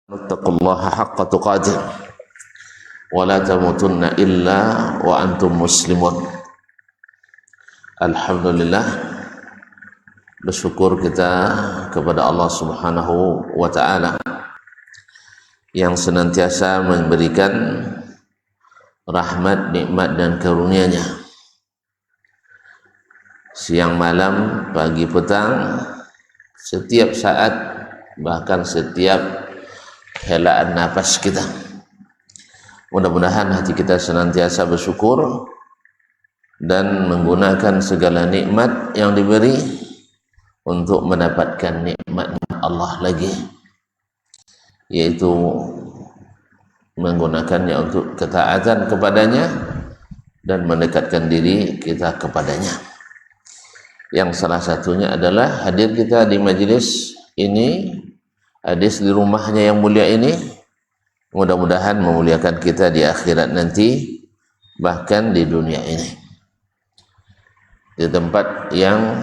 Wattaqullaha haqqa tuqatih wa la tamutunna illa wa antum muslimun. Alhamdulillah, bersyukur kita kepada Allah Subhanahu wa ta'ala yang senantiasa memberikan rahmat, nikmat dan karunia-Nya. Siang malam, pagi petang, setiap saat, bahkan setiap helaan nafas kita. Mudah-mudahan hati kita senantiasa bersyukur dan menggunakan segala nikmat yang diberi untuk mendapatkan nikmat Allah lagi, yaitu menggunakannya untuk ketaatan kepadanya dan mendekatkan diri kita kepadanya. Yang salah satunya adalah hadir kita di majelis ini, hadis di rumahnya yang mulia ini, mudah-mudahan memuliakan kita di akhirat nanti, bahkan di dunia ini, di tempat yang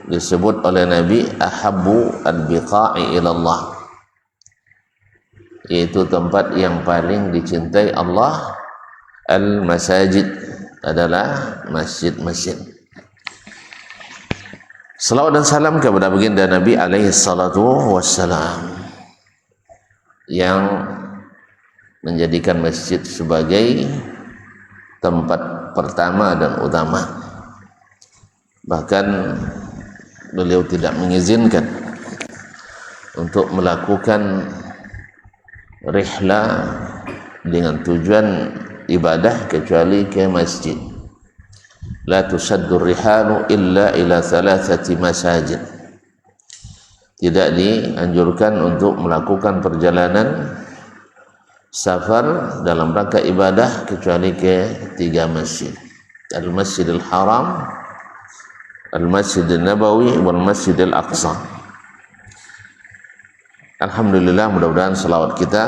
disebut oleh Nabi ahabbu al-biqa'i ilallah, yaitu tempat yang paling dicintai Allah. Al-masajid adalah masjid-masjid. Salawat dan salam kepada baginda Nabi alaihi salatu wassalam yang menjadikan masjid sebagai tempat pertama dan utama. Bahkan beliau tidak mengizinkan untuk melakukan rihlah dengan tujuan ibadah kecuali ke masjid. La tusaddur rihalu illa ila thalathati masajid. Tidak dianjurkan untuk melakukan perjalanan safar dalam rangka ibadah kecuali ke 3 masjid: Al-Masjidil Haram, Al-Masjidil Nabawi, wal Masjidil Aqsa. Alhamdulillah, mudah-mudahan salawat kita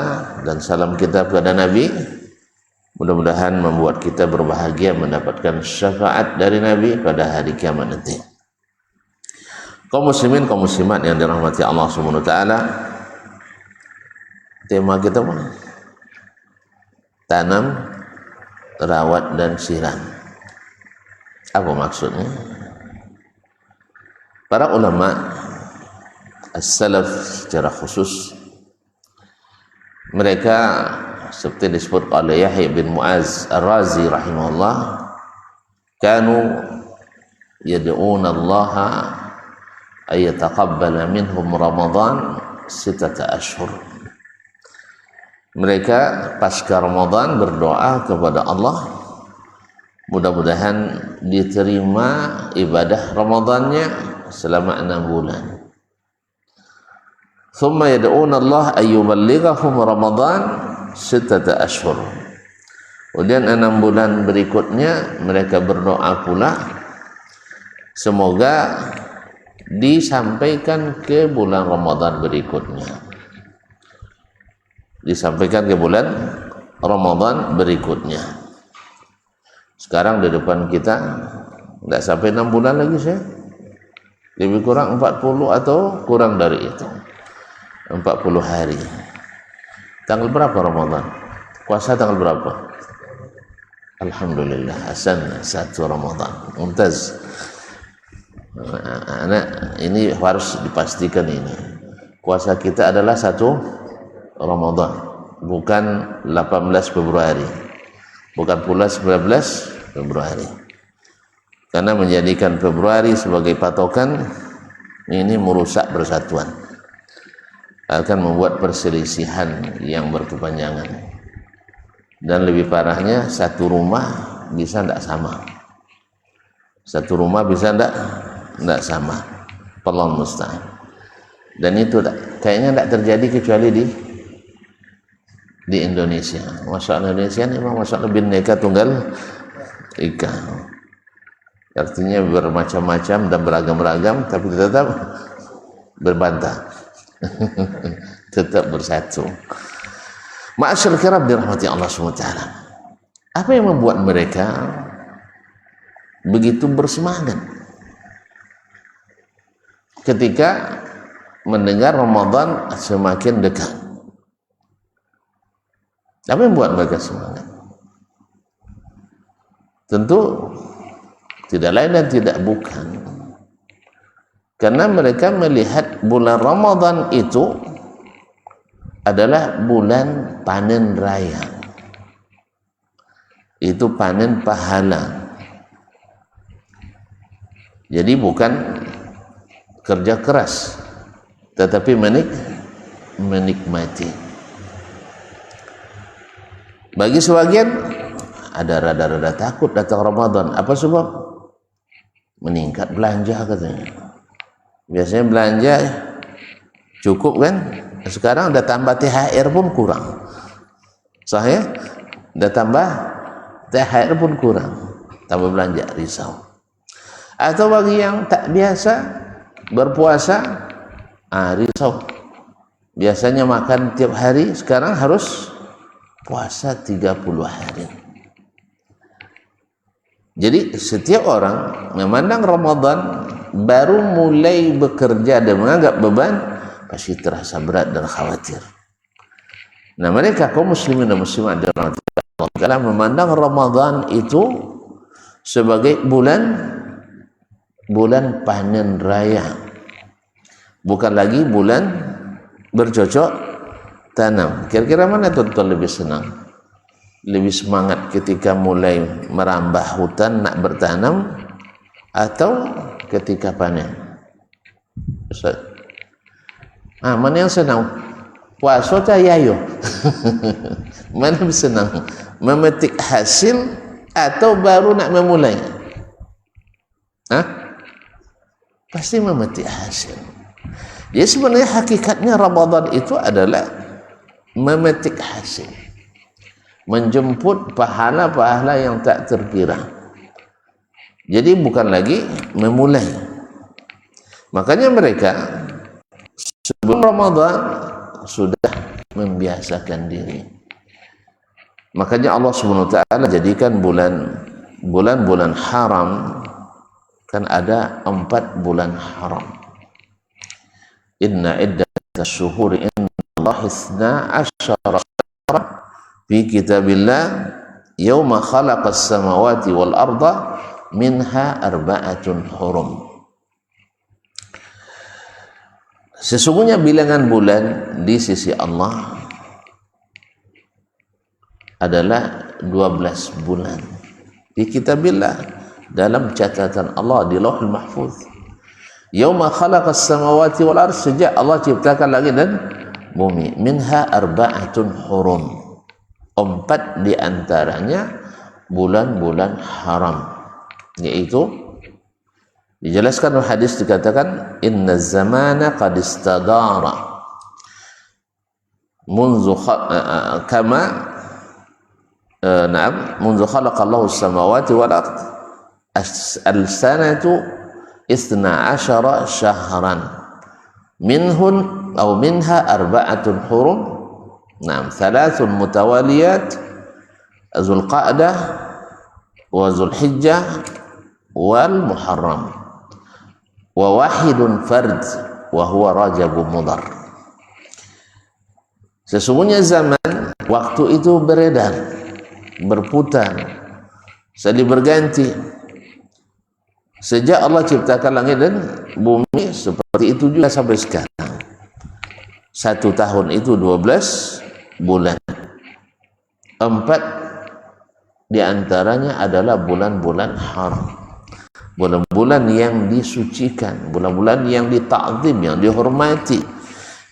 dan salam kita kepada Nabi mudah-mudahan membuat kita berbahagia mendapatkan syafaat dari Nabi pada hari kiamat nanti. Kaum muslimin, kaum muslimat yang dirahmati Allah Subhanahu wa ta'ala, tema kita mana? Tanam, rawat dan siram. Apa maksudnya? Para ulama as-salaf secara khusus, mereka seperti disebut oleh Yahya bin Mu'az Ar-Razi rahimahullah, kanu yad'una Allah ay yataqabbala minhum Ramadan 6 ashhur. Mereka pasca Ramadan berdoa kepada Allah mudah-mudahan diterima ibadah Ramadannya selama 6 bulan. Thumma yad'una Allah ay yuballighahum Ramadan 6 ashhur. Kemudian 6 bulan berikutnya mereka berdoa pula semoga disampaikan ke bulan Ramadan berikutnya. Disampaikan ke bulan Ramadan berikutnya. Sekarang di depan kita tidak sampai 6 bulan lagi, saya lebih kurang 40 atau kurang dari itu, 40 hari. Tanggal berapa Ramadan? Puasa tanggal berapa? Alhamdulillah, hasan, 1 Ramadan. Mumtaz. Anak, ini harus dipastikan ini. Puasa kita adalah 1 Ramadan, bukan 18 Februari. Bukan pula 19 Februari. Karena menjadikan Februari sebagai patokan ini merusak persatuan, akan membuat perselisihan yang berkepanjangan. Dan lebih parahnya, satu rumah bisa tidak sama. Satu rumah bisa tidak sama. Wallahu musta'an. Dan itu kayaknya tidak terjadi kecuali di Indonesia. Masyarakat Indonesia ini memang masyarakat Bhinneka Tunggal Ika. Artinya bermacam-macam dan beragam-ragam, tapi tetap berbantah. Tetap bersatu. Ma'asyarul kiram dirahmati Allah SWT. Apa yang membuat mereka begitu bersemangat ketika mendengar Ramadan semakin dekat? Apa yang buat mereka semangat? Tentu tidak lain dan tidak bukan karena mereka melihat bulan Ramadan itu adalah bulan panen raya, itu panen pahala. Jadi bukan kerja keras, tetapi menikmati. Bagi sebagian ada rada-rada takut datang Ramadan. Apa sebab? Meningkat belanja katanya. Biasanya belanja cukup kan? Sekarang ada tambah THR pun kurang. Saya ada tambah THR pun kurang. Tambah belanja, risau. Atau bagi yang tak biasa berpuasa, risau. Biasanya makan tiap hari, sekarang harus puasa 30 hari. Jadi setiap orang memandang Ramadan baru mulai bekerja dan menganggap beban, pasti terasa berat dan khawatir. Nah, mereka kaum muslimin dan muslimat adalah memandang Ramadan itu sebagai bulan panen raya, bukan lagi bulan bercocok tanam. Kira-kira mana tuan-tuan lebih senang? Lebih semangat ketika mulai merambah hutan nak bertanam atau ketika panen? Ustaz, mana yang senang? Puasa atau yayo? Mana yang senang? Memetik hasil atau baru nak memulai? Pasti memetik hasil. Jadi sebenarnya hakikatnya Ramadan itu adalah memetik hasil, menjemput pahala-pahala yang tak terkira. Jadi bukan lagi memulai. Makanya mereka sebelum Ramadan sudah membiasakan diri. Makanya Allah Subhanahu wa taala jadikan bulan-bulan haram, kan ada 4 bulan haram. Inna iddatash syuhuri indallahi 12 syahran fi kitabillah yauma khalaqas samawati wal arda minha arba'atun hurum. Sesungguhnya bilangan bulan di sisi Allah adalah 12 bulan di kitabillah, dalam catatan Allah di Lauhul Mahfuz. Yauma khalaqas samawati wal ardh, sejak Allah ciptakan langit dan bumi, minha arba'atun hurum, 4 di antaranya bulan-bulan haram, yaitu dijelaskan dalam hadis, dikatakan inna zamana qad istadara munzu kama munzu khalaqallahu as-samawati wal ardh al-sanatu 12 syahran minha arba'atun hurum, 3 mutawaliyat, Zulqa'dah wa Zulhijjah wal Muharram, wa wahidun fard wa huwa Rajab Mudhar. Sesungguhnya zaman waktu itu beredar, berputar, silih berganti. Sejak Allah ciptakan langit dan bumi, seperti itu juga sampai sekarang. 1 tahun itu 12 bulan. 4 di antaranya adalah bulan-bulan haram, bulan-bulan yang disucikan, bulan-bulan yang ditakzim, yang dihormati.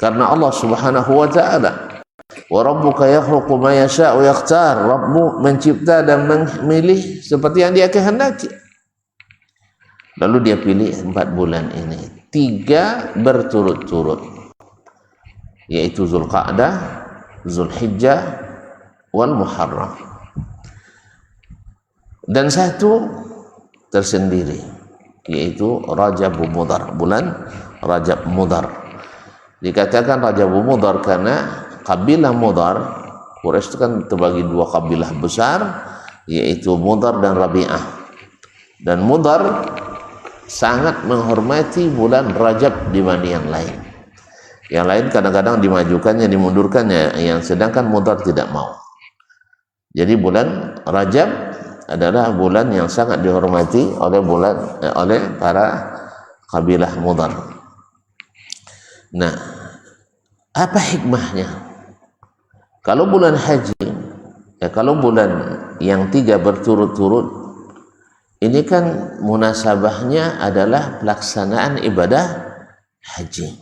Karena Allah Subhanahu wa taala, wa rabbuka yakhluqu ma yasha'u wa yakhtar, Rabbmu mencipta dan memilih seperti yang Dia kehendaki. Lalu Dia pilih 4 bulan ini, 3 berturut-turut, yaitu Zulqa'dah, Zulhijjah, wal Muharram, dan 1 tersendiri, yaitu Rajab Mudhar, bulan Rajab Mudhar. Dikatakan Rajab Mudhar karena kabilah Mudhar, Quraisy itu kan terbagi 2 kabilah besar, yaitu Mudhar dan Rabi'ah. Dan Mudhar sangat menghormati bulan Rajab dibanding yang lain. Yang lain kadang-kadang dimajukannya, dimundurkannya, yang sedangkan Mudhar tidak mau. Jadi bulan Rajab adalah bulan yang sangat dihormati oleh para kabilah Mudhar. Nah, apa hikmahnya? Kalau bulan haji, kalau bulan yang 3 berturut-turut, ini kan munasabahnya adalah pelaksanaan ibadah haji.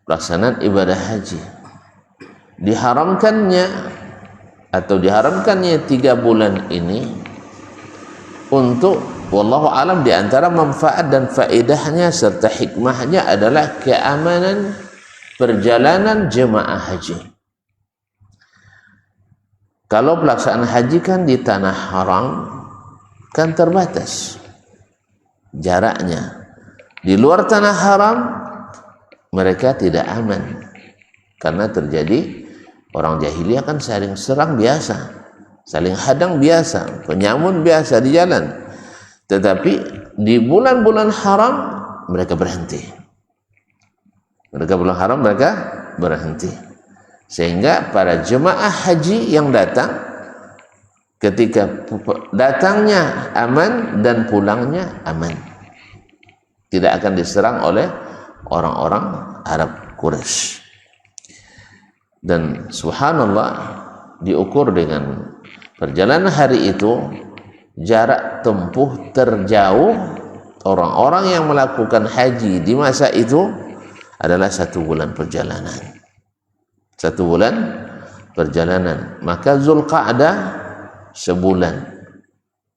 Pelaksanaan ibadah haji. Diharamkannya 3 bulan ini untuk, wallahu alam, di antara manfaat dan faedahnya serta hikmahnya adalah keamanan perjalanan jemaah haji. Kalau pelaksanaan haji kan di tanah haram kan terbatas jaraknya. Di luar tanah haram mereka tidak aman karena terjadi orang jahiliyah kan saling serang biasa, saling hadang biasa, penyamun biasa di jalan. Tetapi di bulan-bulan haram mereka berhenti. Mereka berhenti. Sehingga para jemaah haji yang datang, ketika datangnya aman dan pulangnya aman, tidak akan diserang oleh orang-orang Arab Quraisy. Dan subhanallah, diukur dengan perjalanan hari itu, jarak tempuh terjauh orang-orang yang melakukan haji di masa itu adalah 1 bulan perjalanan. 1 bulan perjalanan. Maka Zulqa'dah sebulan,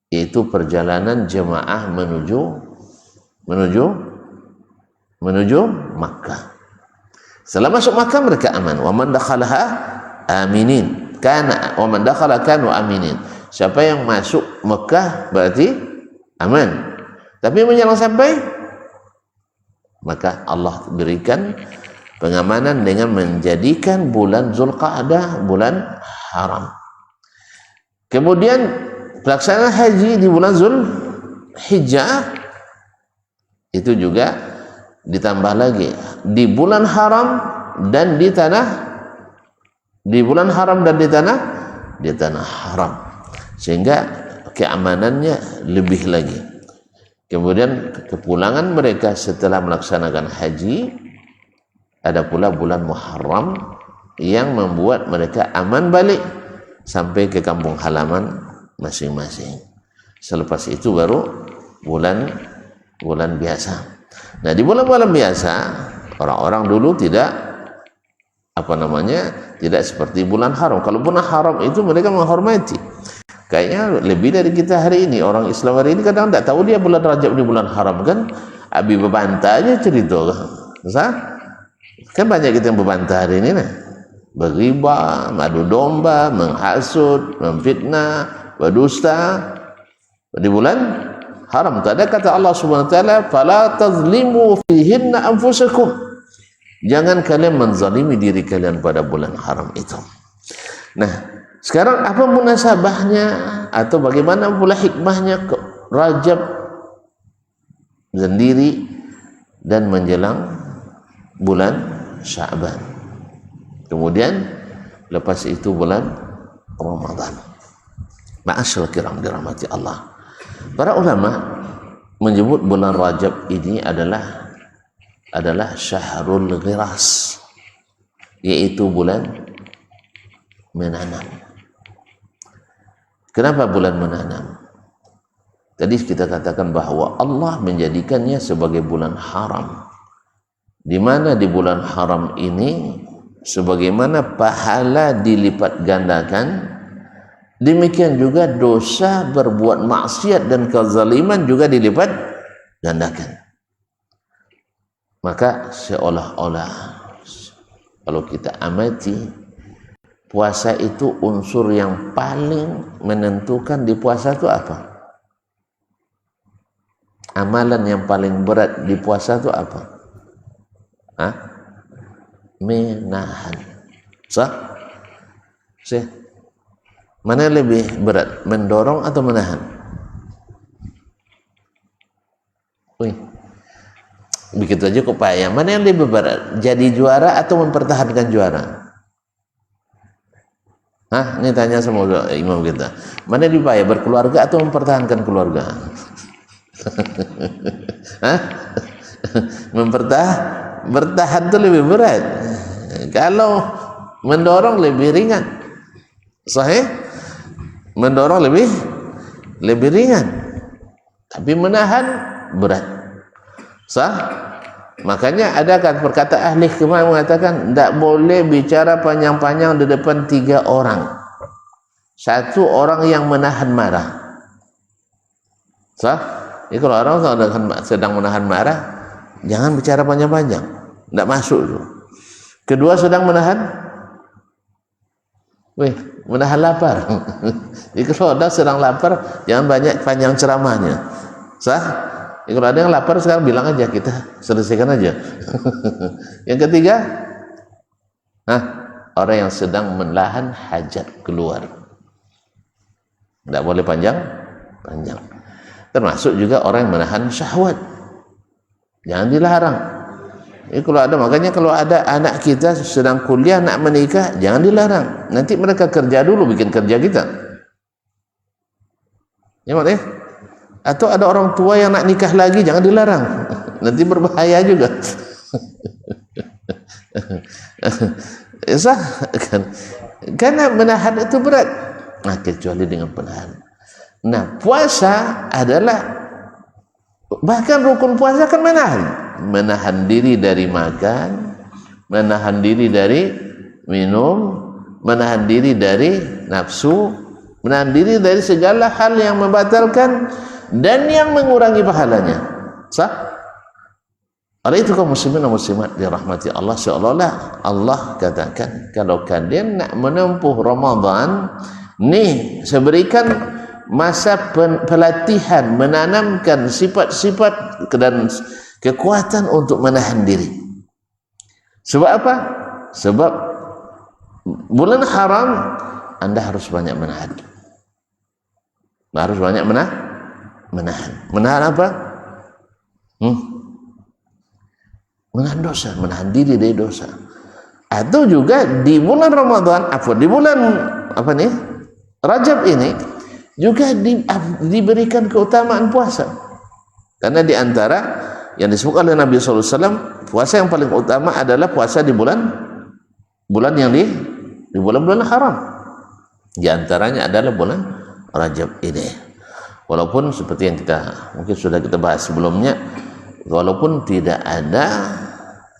yaitu perjalanan jemaah menuju Makkah. Setelah masuk Makkah mereka aman. Wa man dakhalaha aminin. Wa man dakhala kanu aminin. Siapa yang masuk Makkah berarti aman. Tapi menjelang sampai, maka Allah berikan pengamanan dengan menjadikan bulan Zulqa'dah bulan haram. Kemudian pelaksanaan haji di bulan Zulhijjah itu juga ditambah lagi di bulan haram dan di bulan haram dan di tanah haram, sehingga keamanannya lebih lagi. Kemudian kepulangan mereka setelah melaksanakan haji, ada pula bulan Muharram yang membuat mereka aman balik sampai ke kampung halaman masing-masing. Selepas itu baru bulan biasa. Nah, di bulan-bulan biasa orang-orang dulu tidak seperti bulan haram. Kalau bulan haram itu mereka menghormati. Kayaknya lebih dari kita hari ini. Orang Islam hari ini kadang tidak tahu dia bulan Rajab di bulan haram kan. Abi berbantah aja cerita. Kan banyak kita yang berbantah hari ini, berriba, madu domba, menghasut, memfitnah, berdusta di bulan haram. Tak ada kata Allah Subhanahu wa taala, fala tazlimu fihinna anfusakum. Jangan kalian menzalimi diri kalian pada bulan haram itu. Nah, sekarang apa munasabahnya atau bagaimana pula hikmahnya ke Rajab sendiri dan menjelang bulan Sya'ban. Kemudian lepas itu bulan Ramadan. Ma'asyil kiram dirahmati Allah. Para ulama menyebut bulan Rajab ini adalah syahrul ghiras, yaitu bulan menanam. Kenapa bulan menanam? Tadi kita katakan bahwa Allah menjadikannya sebagai bulan haram, di mana di bulan haram ini sebagaimana pahala dilipat gandakan, demikian juga dosa berbuat maksiat dan kezaliman juga dilipat gandakan. Maka seolah-olah kalau kita amati, puasa itu unsur yang paling menentukan di puasa itu apa? Amalan yang paling berat di puasa itu apa? Menahan. Sah? Mana yang lebih berat? Mendorong atau menahan? Begitu aja kok payah. Mana yang lebih berat? Jadi juara atau mempertahankan juara? Ini tanya sama imam kita. Mana lebih baik, berkeluarga atau mempertahankan keluarga? Bertahan itu lebih berat. Kalau mendorong lebih ringan. Sahih? Mendorong lebih ringan. Tapi menahan berat. Sah? Makanya ada kan perkata ahli kemarin mengatakan tidak boleh bicara panjang-panjang di depan 3 orang. 1 orang yang menahan marah. Sah? Jadi kalau orang sedang menahan marah, jangan bicara panjang-panjang. Tidak masuk itu. Kedua sedang menahan lapar. Jadi kalau ada sedang lapar, jangan banyak panjang ceramahnya. Sah? Kalau ada yang lapar sekarang bilang aja, kita selesaikan aja. Yang ketiga, orang yang sedang menahan hajat keluar. Tidak boleh panjang. Termasuk juga orang yang menahan syahwat. Jangan dilarang. Makanya kalau ada anak kita sedang kuliah nak menikah, jangan dilarang. Nanti mereka kerja dulu, bikin kerja kita. Ya, atau ada orang tua yang nak nikah lagi, jangan dilarang. Nanti berbahaya juga. Sah kan? Karena menahan itu berat. Kecuali dengan penahan. Puasa adalah, bahkan rukun puasa kan menahan diri dari makan, menahan diri dari minum, menahan diri dari nafsu, menahan diri dari segala hal yang membatalkan dan yang mengurangi pahalanya. Sah? Oleh itu kaum muslimin dan muslimat dirahmati Allah, seolah-olah Allah katakan, kalau kalian nak menempuh Ramadan, saya berikan masa pelatihan, menanamkan sifat-sifat dan kekuatan untuk menahan diri. Sebab apa? Sebab bulan haram, Anda harus banyak menahan. Harus banyak menahan. Menahan apa? Menahan dosa, menahan diri dari dosa. Atau juga di bulan Ramadan, di bulan Rajab ini juga diberikan keutamaan puasa. Karena di antara yang disebut oleh Nabi SAW, puasa yang paling utama adalah puasa di bulan yang di bulan-bulan haram. Di antaranya adalah bulan Rajab ini. Walaupun seperti yang mungkin sudah kita bahas sebelumnya, walaupun tidak ada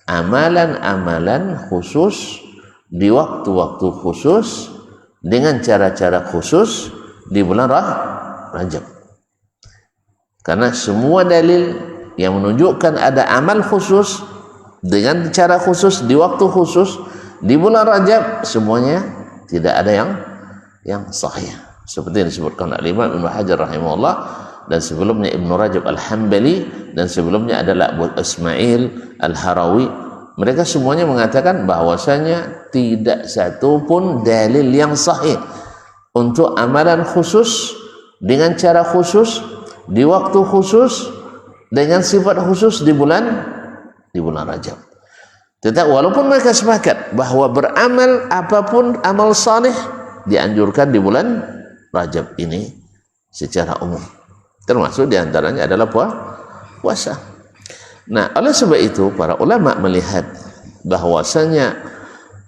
amalan-amalan khusus di waktu-waktu khusus dengan cara-cara khusus di bulan Rajab. Karena semua dalil yang menunjukkan ada amal khusus dengan cara khusus di waktu khusus di bulan Rajab, semuanya tidak ada yang sahih. Seperti yang disebutkan oleh Imam Ibnu Hajar rahimahullah, dan sebelumnya Ibnu Rajab Al-Hambali, dan sebelumnya adalah Abu Ismail Al-Harawi. Mereka semuanya mengatakan bahwasanya tidak satu pun dalil yang sahih untuk amalan khusus dengan cara khusus di waktu khusus dengan sifat khusus di bulan Rajab. Tetapi walaupun mereka sepakat bahwa beramal apapun amal saleh dianjurkan di bulan Rajab ini secara umum, termasuk diantaranya adalah puasa. Nah, oleh sebab itu para ulama melihat bahwasanya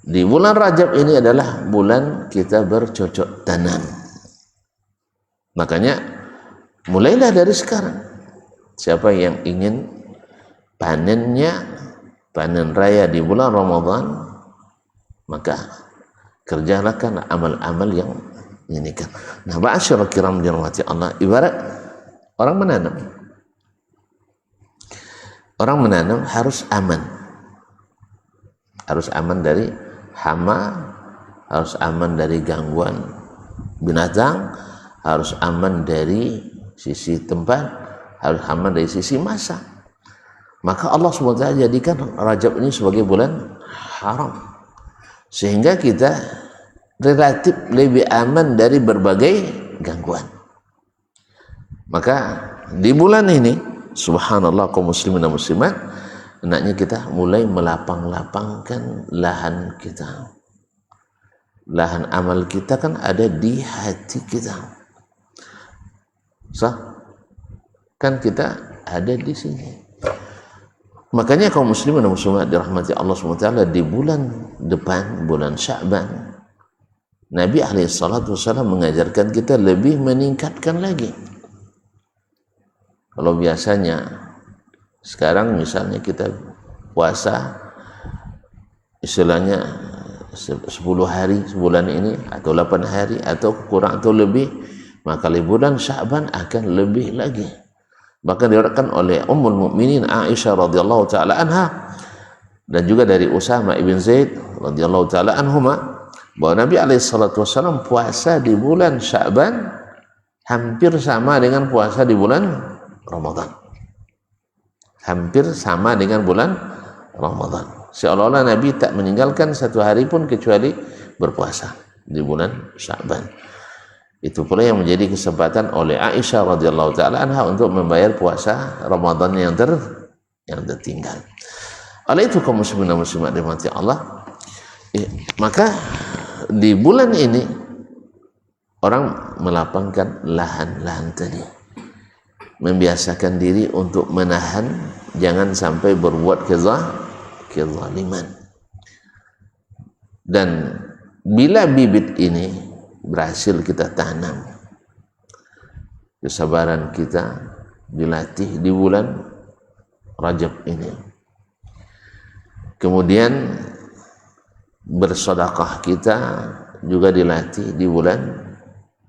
di bulan Rajab ini adalah bulan kita bercocok tanam. Makanya mulailah dari sekarang. Siapa yang ingin panen raya di bulan Ramadan, maka kerjakan amal-amal yang ini kan. Nah, ma'asyiral kiram dirahmati Allah, ibarat orang menanam. Orang menanam harus aman. Harus aman dari hama, harus aman dari gangguan binatang, harus aman dari sisi tempat, harus aman dari sisi masa. Maka Allah SWT jadikan Rajab ini sebagai bulan haram, sehingga kita relatif lebih aman dari berbagai gangguan. Maka di bulan ini, subhanallah kaum muslimin dan muslimat, hendaknya kita mulai melapang-lapangkan lahan kita. lahan amal kita kan ada di hati kita. Kan kita ada di sini. Makanya kaum muslimin dan muslimat dirahmati Allah SWT, di bulan depan, bulan Sya'ban, Nabi SAW mengajarkan kita lebih meningkatkan lagi. Kalau biasanya sekarang misalnya kita puasa istilahnya 10 hari sebulan ini, atau 8 hari atau kurang atau lebih, maka di bulan Sya'ban akan lebih lagi. Bahkan diriwayatkan oleh Ummul Mukminin Aisyah radhiyallahu taala anha dan juga dari Usama ibn Zaid radhiyallahu taala anhuma, bahwa Nabi SAW puasa di bulan Sya'ban hampir sama dengan puasa di bulan Ramadan. Hampir sama dengan bulan Ramadan. Seolah-olah Nabi tak meninggalkan satu hari pun kecuali berpuasa di bulan Sya'ban. Itu pula yang menjadi kesempatan oleh Aisyah radhiyallahu taala anha untuk membayar puasa Ramadan yang tertinggal. Oleh itu kaum muslimin dan muslimat dirahmati Allah, maka di bulan ini orang melapangkan lahan-lahan tadi, membiasakan diri untuk menahan, jangan sampai berbuat kezaliman. Dan bila bibit ini berhasil kita tanam, kesabaran kita dilatih di bulan Rajab ini, kemudian bersedekah kita juga dilatih di bulan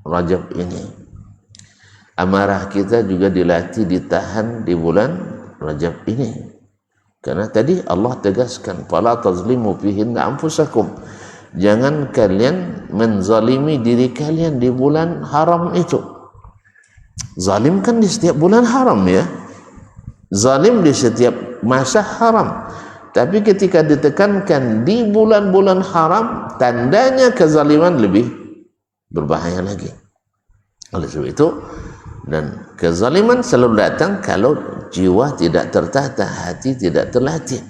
Rajab ini, amarah kita juga dilatih ditahan di bulan Rajab ini. Karena tadi Allah tegaskan, fala tazlimu fihinna anfusakum, jangan kalian menzalimi diri kalian di bulan haram itu. Zalim kan di setiap bulan haram ya, zalim di setiap masa haram. Tapi ketika ditekankan di bulan-bulan haram, tandanya kezaliman lebih berbahaya lagi. Oleh sebab itu, dan kezaliman selalu datang kalau jiwa tidak tertata, hati tidak terlatih.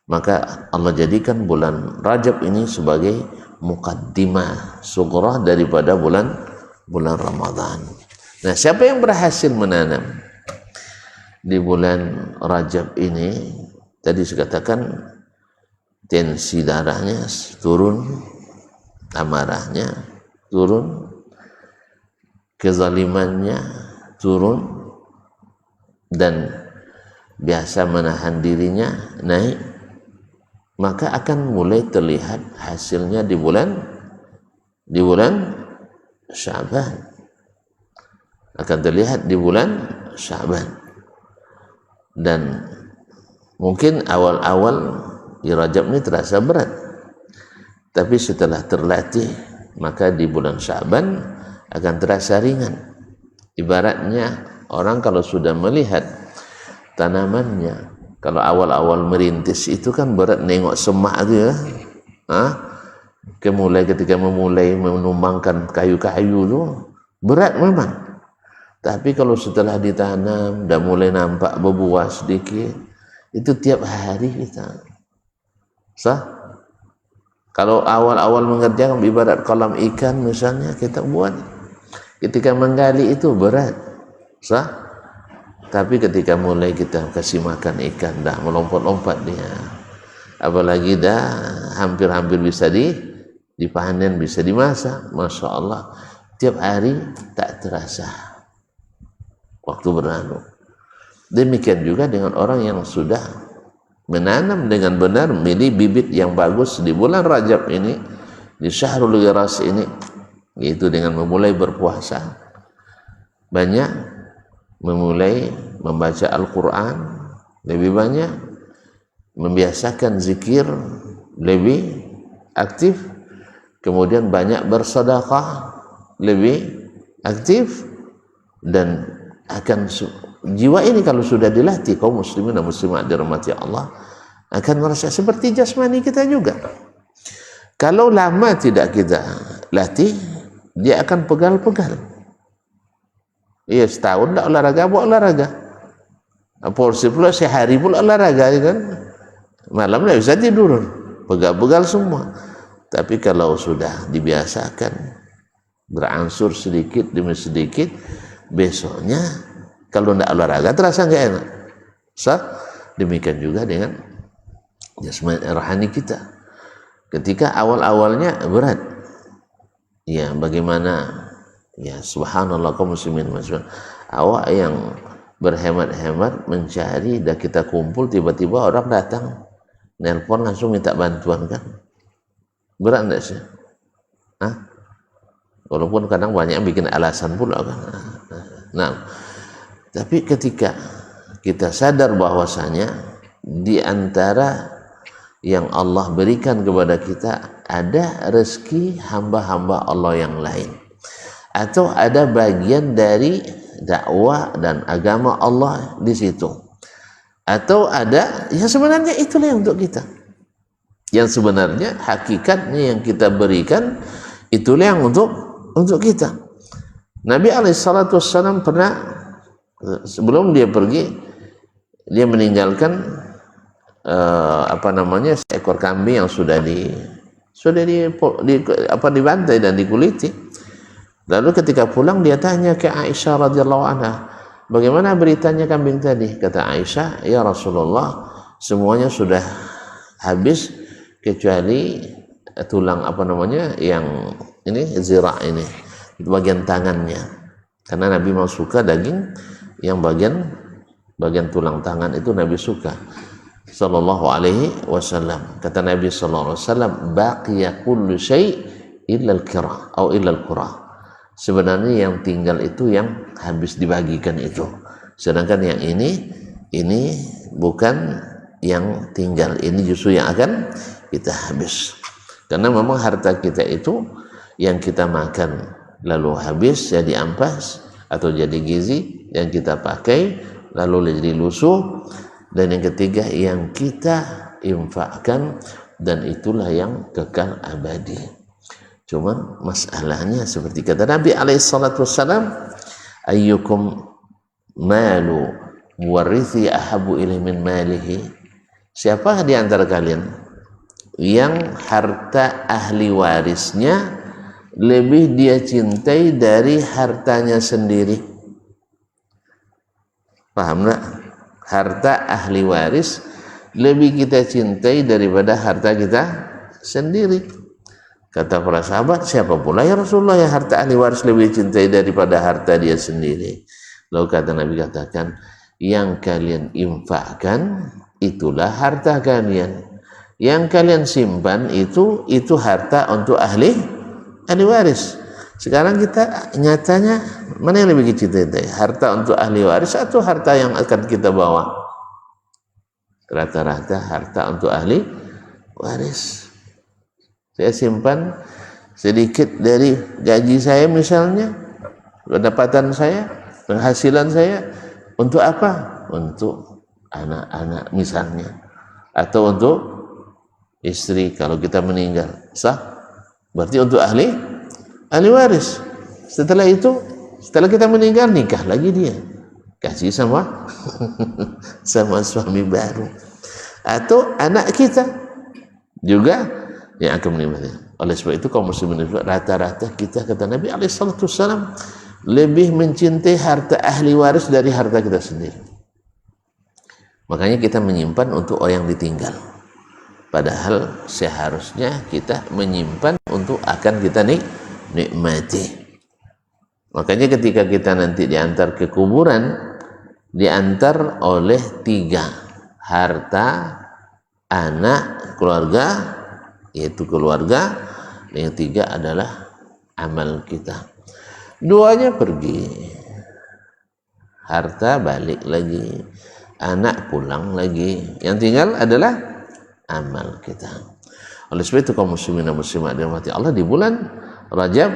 Maka Allah jadikan bulan Rajab ini sebagai muqaddimah sughra daripada bulan Ramadan. Nah, siapa yang berhasil menanam di bulan Rajab ini, tadi saya katakan tensi darahnya turun, amarahnya turun, kezalimannya turun, dan biasa menahan dirinya naik, maka akan mulai terlihat hasilnya di bulan Sya'ban. Akan terlihat di bulan Sya'ban. Dan mungkin awal-awal di Rajab ini terasa berat, tapi setelah terlatih maka di bulan Sya'ban akan terasa ringan. Ibaratnya orang kalau sudah melihat tanamannya, kalau awal-awal merintis itu kan berat, nengok semak itu ya, ketika memulai menumbangkan kayu-kayu itu berat memang. Tapi kalau setelah ditanam dan mulai nampak berbuah sedikit, itu tiap hari kita kalau awal-awal mengerjakan ibarat kolam ikan misalnya kita buat, ketika menggali itu berat, tapi ketika mulai kita kasih makan ikan, dah melompat-lompat dia, apalagi dah hampir-hampir bisa dipanen, bisa dimasak, Masya Allah, tiap hari tak terasa waktu berlalu. Demikian juga dengan orang yang sudah menanam dengan benar, milih bibit yang bagus di bulan Rajab ini, di Syahrul Ghiras ini, yaitu dengan memulai berpuasa banyak, memulai membaca Al-Quran lebih banyak, membiasakan zikir lebih aktif, kemudian banyak bersedekah lebih aktif, dan akan jiwa ini kalau sudah dilatih, kaum muslimin dan muslimat dirahmati Allah, akan merasa seperti jasmani kita juga. Kalau lama tidak kita latih, dia akan pegal-pegal. Iya, setahun tak olahraga, buat olahraga. Porsi pula sehari pula olahraga, kan? Malam tak bisa tidur, pegal-pegal semua. Tapi kalau sudah dibiasakan berangsur sedikit demi sedikit, besoknya kalau tidak olahraga terasa nggak enak. Demikian juga dengan jasmani rohani kita. Ketika awal-awalnya berat, ya bagaimana, ya subhanallah kaum muslimin muslimat, awak yang berhemat-hemat mencari, dah kita kumpul, tiba-tiba orang datang nelpon langsung minta bantuan, kan berat enggak sih? Walaupun kadang banyak yang bikin alasan pula, kan. Nah, tapi ketika kita sadar bahwasanya di antara yang Allah berikan kepada kita ada rezeki hamba-hamba Allah yang lain, atau ada bagian dari dakwah dan agama Allah di situ, atau ada yang sebenarnya itulah yang untuk kita, yang sebenarnya hakikatnya yang kita berikan itulah yang untuk kita. Nabi alaihissalam pernah, sebelum dia pergi, dia meninggalkan seekor kambing yang sudah dibantai dan dikuliti. Lalu ketika pulang dia tanya ke Aisyah radhiyallahu anha, bagaimana beritanya kambing tadi? Kata Aisyah, ya Rasulullah, semuanya sudah habis kecuali tulang yang ini zira, ini bagian tangannya, karena Nabi mau suka daging yang bagian tulang tangan itu Nabi suka sallallahu alaihi wasallam. Kata Nabi sallallahu alaihi wasallam, baqiya kullu syai' illa al-qira atau illa al-qura. Sebenarnya yang tinggal itu yang habis dibagikan itu, sedangkan yang ini bukan yang tinggal, ini justru yang akan kita habis. Karena memang harta kita itu yang kita makan lalu habis jadi ampas atau jadi gizi, yang kita pakai lalu jadi lusuh, dan yang ketiga yang kita infakkan, dan itulah yang kekal abadi. Cuman masalahnya seperti kata Nabi alaihissalam, ayyukum malu warithi ahabu ilaihi min malihi. Siapa di antara kalian yang harta ahli warisnya lebih dia cintai dari hartanya sendiri? Paham enggak? Harta ahli waris lebih kita cintai daripada harta kita sendiri. Kata para sahabat, siapa pula ya Rasulullah yang harta ahli waris lebih cintai daripada harta dia sendiri? Lalu kata Nabi, katakan, yang kalian infakkan itulah harta kalian, yang kalian simpan itu harta untuk ahli waris. Sekarang kita nyatanya mana yang lebih kita cintai, harta untuk ahli waris atau harta yang akan kita bawa? Rata-rata harta untuk ahli waris. Saya simpan sedikit dari gaji saya misalnya, pendapatan saya, penghasilan saya, untuk apa? Untuk anak-anak misalnya, atau untuk istri kalau kita meninggal, sah? Berarti untuk ahli waris. Setelah itu, setelah kita meninggal, nikah lagi dia, kasih sama suami baru, atau anak kita juga yang akan menikmati. Oleh sebab itu kaum muslimin rata-rata kita, kata Nabi alaihissalam, lebih mencintai harta ahli waris dari harta kita sendiri. Makanya kita menyimpan untuk orang yang ditinggal, padahal seharusnya kita menyimpan untuk akan kita nikmati. Makanya ketika kita nanti diantar ke kuburan, diantar oleh 3, harta, anak, keluarga, yaitu keluarga, dan yang 3 adalah amal kita. 2-nya pergi, harta balik lagi, anak pulang lagi, yang tinggal adalah amal kita. Oleh sebab itu kaum muslimin dan muslimat dirahmati Allah, di bulan Rajab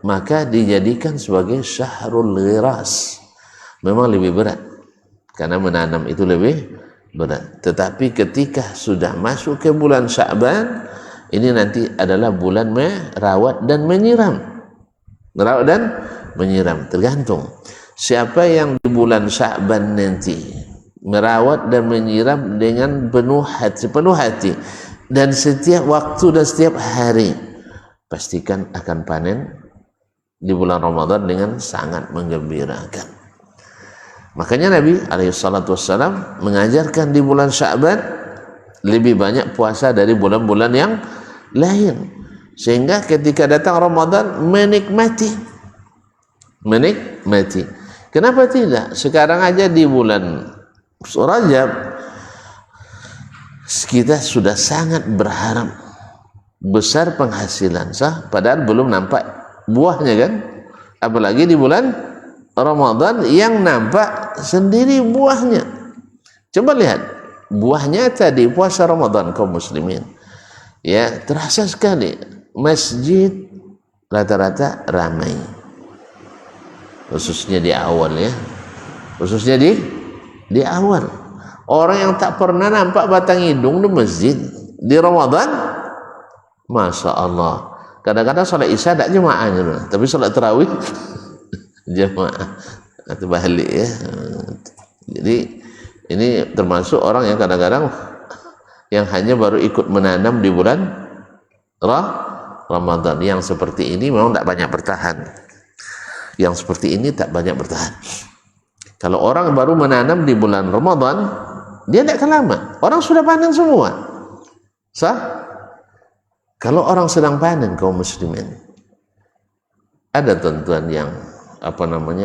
maka dijadikan sebagai syahrul ghiras. Memang lebih berat karena menanam itu lebih berat, tetapi ketika sudah masuk ke bulan Sya'ban, ini nanti adalah bulan merawat dan menyiram. Merawat dan menyiram, tergantung siapa yang di bulan Sya'ban nanti merawat dan menyiram dengan penuh hati, dan setiap waktu dan setiap hari pastikan akan panen di bulan Ramadan dengan sangat menggembirakan. Makanya Nabi SAW mengajarkan di bulan Sya'ban lebih banyak puasa dari bulan-bulan yang lain, sehingga ketika datang Ramadan menikmati. Kenapa tidak? Sekarang aja di bulan Rajab kita sudah sangat berharap besar penghasilan, padahal belum nampak buahnya kan, apalagi di bulan Ramadan yang nampak sendiri buahnya. Coba lihat buahnya tadi puasa Ramadan kaum muslimin, ya terasa sekali. Masjid rata-rata ramai, khususnya di awal ya, khususnya di awal. Orang yang tak pernah nampak batang hidung di masjid di Ramadan, Masya Allah, kadang-kadang sholat isya tak jemaahnya, tapi sholat tarawih jemaah atau balik ya. Jadi ini termasuk orang yang kadang-kadang yang hanya baru ikut menanam di bulan Ramadan. Yang seperti ini memang tak banyak bertahan. Yang seperti ini tak banyak bertahan. Kalau orang baru menanam di bulan Ramadan, dia tak akan lama. Orang sudah panen semua. Kalau orang sedang panen kaum muslimin, ada tentuan yang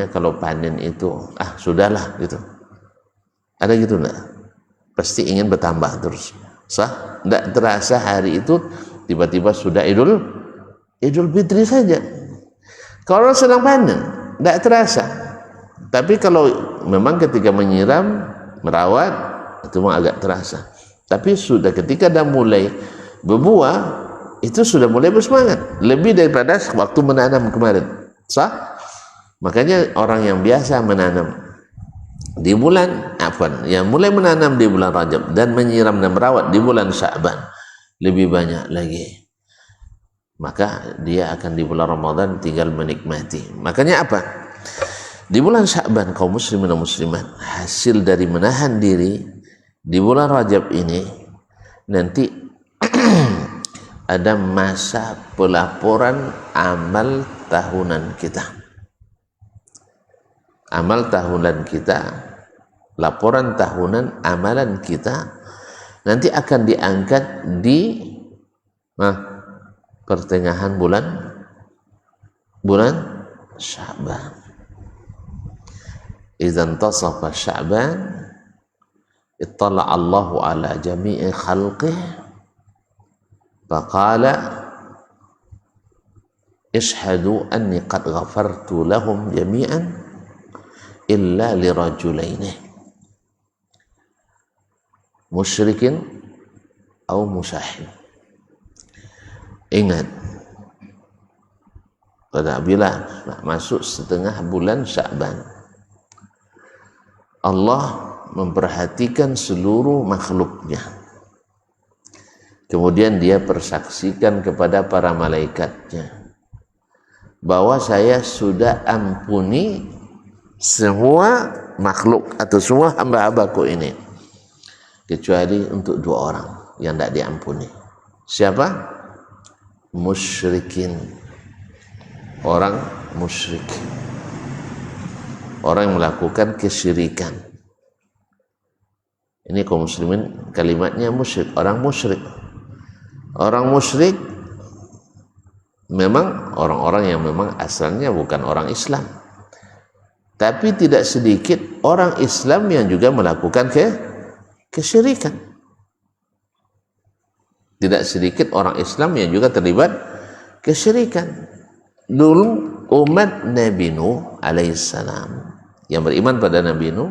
kalau panen itu sudahlah gitu. Ada gitu enggak? Pasti ingin bertambah terus. Enggak terasa hari itu tiba-tiba sudah Idul Fitri saja. Kalau orang sedang panen enggak terasa. Tapi kalau memang ketika menyiram, merawat, itu memang agak terasa. Tapi sudah ketika dah mulai berbuah, itu sudah mulai bersemangat lebih daripada waktu menanam kemarin. Makanya orang yang biasa menanam di bulan yang mulai menanam di bulan Rajab dan menyiram dan merawat di bulan Sya'ban lebih banyak lagi, maka dia akan di bulan Ramadan tinggal menikmati. Makanya apa? Di bulan Sya'ban kaum muslimin dan muslimat, hasil dari menahan diri di bulan Rajab ini nanti ada masa pelaporan amal tahunan kita. Amal tahunan kita, laporan tahunan amalan kita nanti akan diangkat di pertengahan bulan Sya'ban. Idza intasafa Sya'ban ittala Allahu ala jami'i khalqihi faqala ishhadu anni qad ghafartu lahum jami'an illa lirajulaini musyrikin atau musahhin. Ingat, bila masuk setengah bulan Sya'ban, Allah memperhatikan seluruh makhluknya, kemudian dia persaksikan kepada para malaikatnya bahwa saya sudah ampuni semua makhluk atau semua hamba-hambaku ini, kecuali untuk dua orang yang tidak diampuni. Siapa? Musyrikin. Orang musyrik, orang yang melakukan kesyirikan. Ini kaum muslimin kalimatnya musyrik, orang musyrik. Orang musyrik memang orang-orang yang memang asalnya bukan orang Islam. Tapi tidak sedikit orang Islam yang juga melakukan kesyirikan. Tidak sedikit orang Islam yang juga terlibat kesyirikan. Dulu umat Nabi Nuh alaihissalam yang beriman pada Nabi Nuh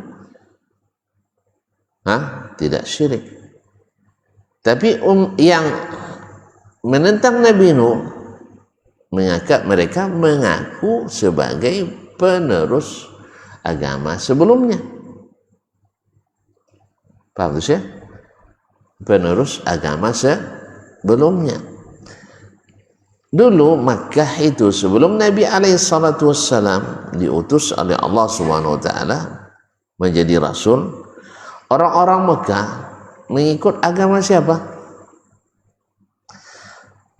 tidak syirik. Tapi yang menentang Nabi Nuh mereka mengaku sebagai penerus agama sebelumnya. Paham ya? Penerus agama sebelumnya. Dulu Makkah itu sebelum Nabi SAW diutus oleh Allah SWT menjadi Rasul, orang-orang Makkah mengikut agama siapa?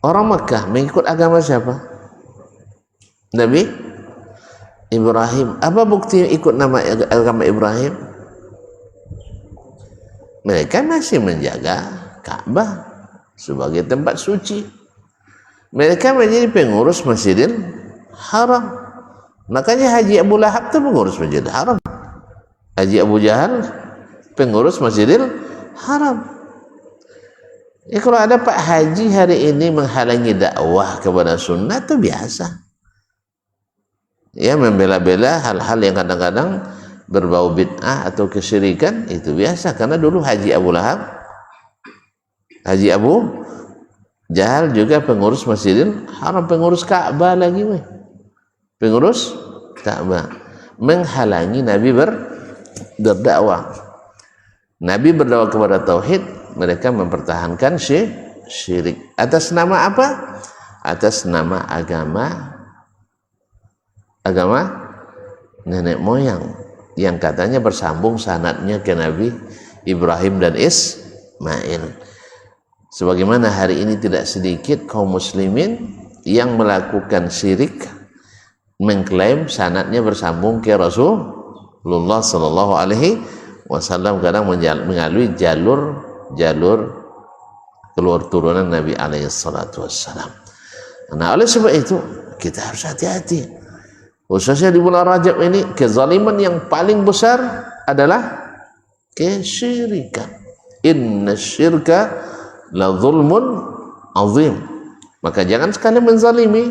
Orang Mekah mengikut agama siapa? Nabi Ibrahim. Apa bukti ikut nama agama Ibrahim? Mereka masih menjaga Ka'bah sebagai tempat suci. Mereka menjadi pengurus Masjidil Haram. Makanya Haji Abu Lahab itu pengurus Masjidil Haram. Haji Abu Jahal pengurus Masjidil Haram. Ya, kalau ada Pak Haji hari ini menghalangi dakwah kepada sunnah itu biasa. Ya, membela-bela hal-hal yang kadang-kadang berbau bid'ah atau kesyirikan itu biasa. Karena dulu Haji Abu Lahab, Haji Abu Jahal juga pengurus Masjidil Haram, pengurus Ka'bah lagi, pengurus Ka'bah, menghalangi Nabi berdakwah. Nabi berdakwah kepada tauhid, mereka mempertahankan syirik. Atas nama apa? Atas nama agama nenek moyang yang katanya bersambung sanadnya ke Nabi Ibrahim dan Ismail. Sebagaimana hari ini tidak sedikit kaum muslimin yang melakukan syirik, mengklaim sanadnya bersambung ke Rasulullah sallallahu alaihi wasallam, kadang melalui jalur keluar turunan Nabi alaihi salatu wassalam. Nah, oleh sebab itu kita harus hati-hati. Khususnya di bulan Rajab ini, kezaliman yang paling besar adalah kesyirikan. Inna syirka la zulmun azim. Maka jangan sekali menzalimi,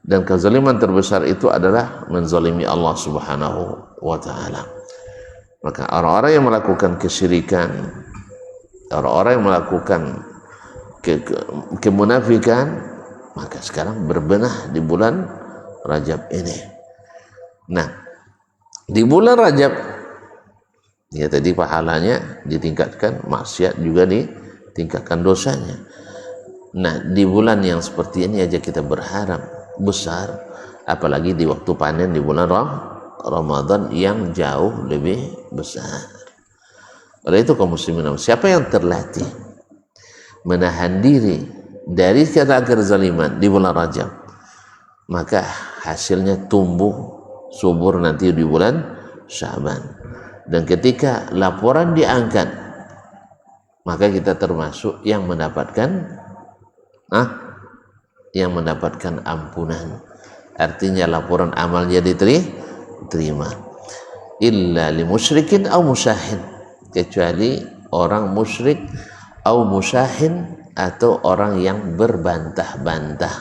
dan kezaliman terbesar itu adalah menzalimi Allah Subhanahu wa ta'ala. Maka orang-orang yang melakukan kesyirikan, orang-orang yang melakukan kemunafikan, maka sekarang berbenah di bulan Rajab ini. Nah, di bulan Rajab ya tadi pahalanya ditingkatkan, maksiat juga ditingkatkan dosanya. Nah, di bulan yang seperti ini aja kita berharap besar, apalagi di waktu panen di bulan Ramadan yang jauh lebih besar. Oleh itu kaum muslimin, siapa yang terlatih menahan diri dari kata kezaliman di bulan Rajab, maka hasilnya tumbuh subur nanti di bulan Sya'ban. Dan ketika laporan diangkat, maka kita termasuk yang mendapatkan ampunan. Artinya laporan amalnya diterima. Illa li musyrikin au musyahin, kecuali orang musyrik au musyahin, atau orang yang berbantah-bantah.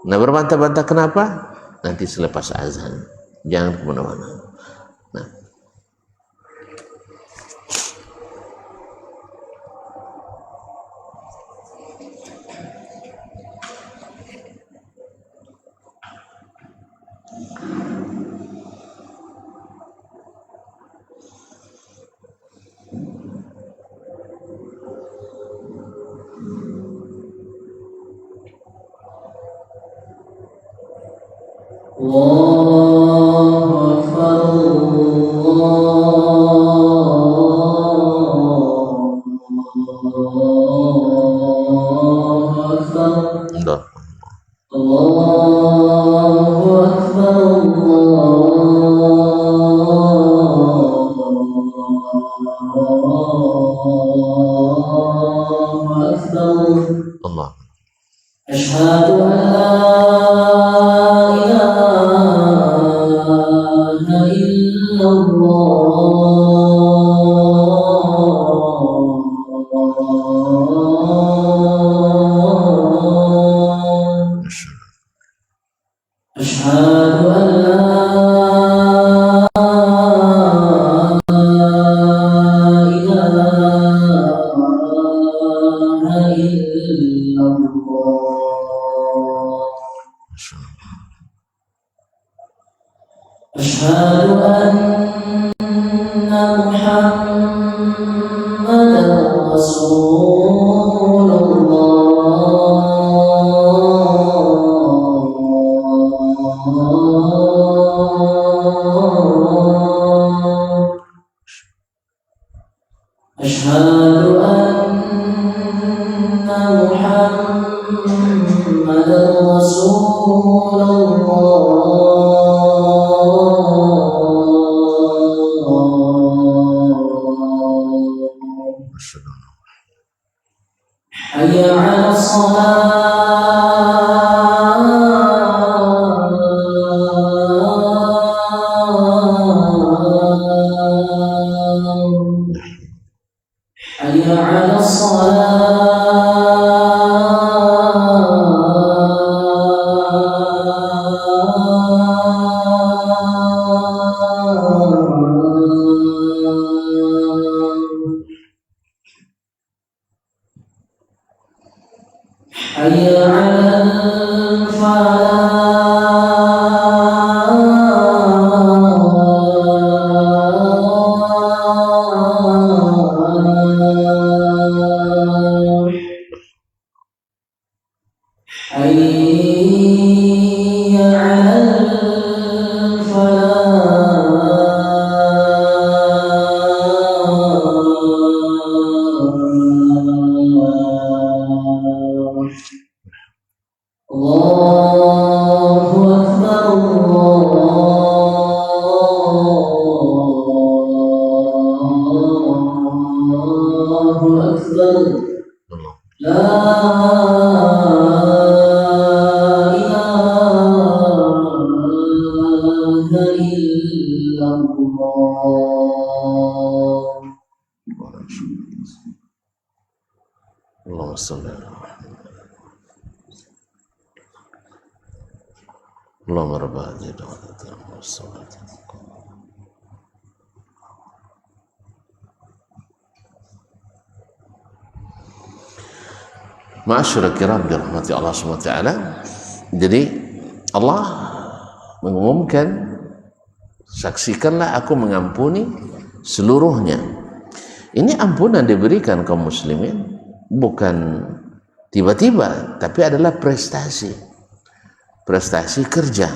Nah, berbantah-bantah kenapa? Nanti selepas azan, jangan kemana-mana. Nah, Allahu Akbar, Allahu Akbar, Allahu Akbar, Allahu Akbar. Allah. Asyhadu an la Asyhadu anna Muhammadan Rasulullah. Asyhadu anna Muhammadan إلا الله. اللهم صل على محمد اللهم رب هذه الدعوة والصلاة. Ma'asyiral kiram dirahmati Allah Subhanahu wa taala. Jadi Allah mengumumkan, saksikanlah aku mengampuni seluruhnya. Ini ampunan diberikan kaum muslimin bukan tiba-tiba, tapi adalah prestasi kerja,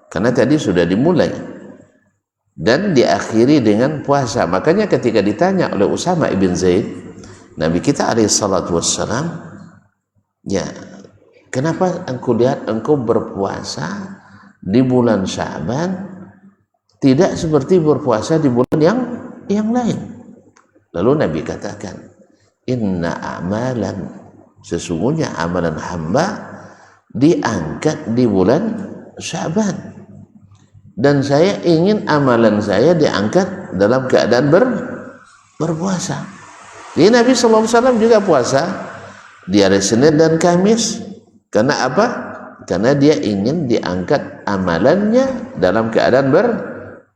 karena tadi sudah dimulai dan diakhiri dengan puasa. Makanya ketika ditanya oleh Usama ibn Zaid, Nabi kita alaihi salatu wassalam, ya, kenapa engkau berpuasa di bulan Sya'ban tidak seperti berpuasa di bulan yang lain? Lalu Nabi katakan, inna amalan, sesungguhnya amalan hamba diangkat di bulan Sya'ban, dan saya ingin amalan saya diangkat dalam keadaan berpuasa. Jadi Nabi SAW juga puasa di hari Senin dan Kamis. Karena apa? Karena dia ingin diangkat amalannya dalam keadaan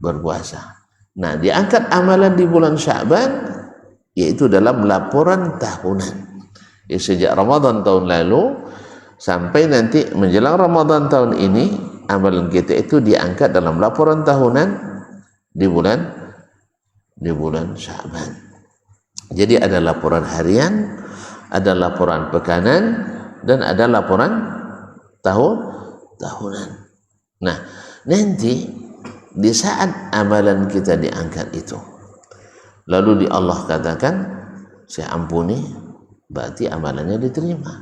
berpuasa. Nah, diangkat amalan di bulan Sya'ban, yaitu dalam laporan tahunan. Ya, sejak Ramadan tahun lalu sampai nanti menjelang Ramadan tahun ini, amalan kita itu diangkat dalam laporan tahunan di bulan Sya'ban. Jadi ada laporan harian, ada laporan pekanan, dan ada laporan tahunan. Nah, nanti di saat amalan kita diangkat itu, lalu di Allah katakan saya ampuni, berarti amalannya diterima.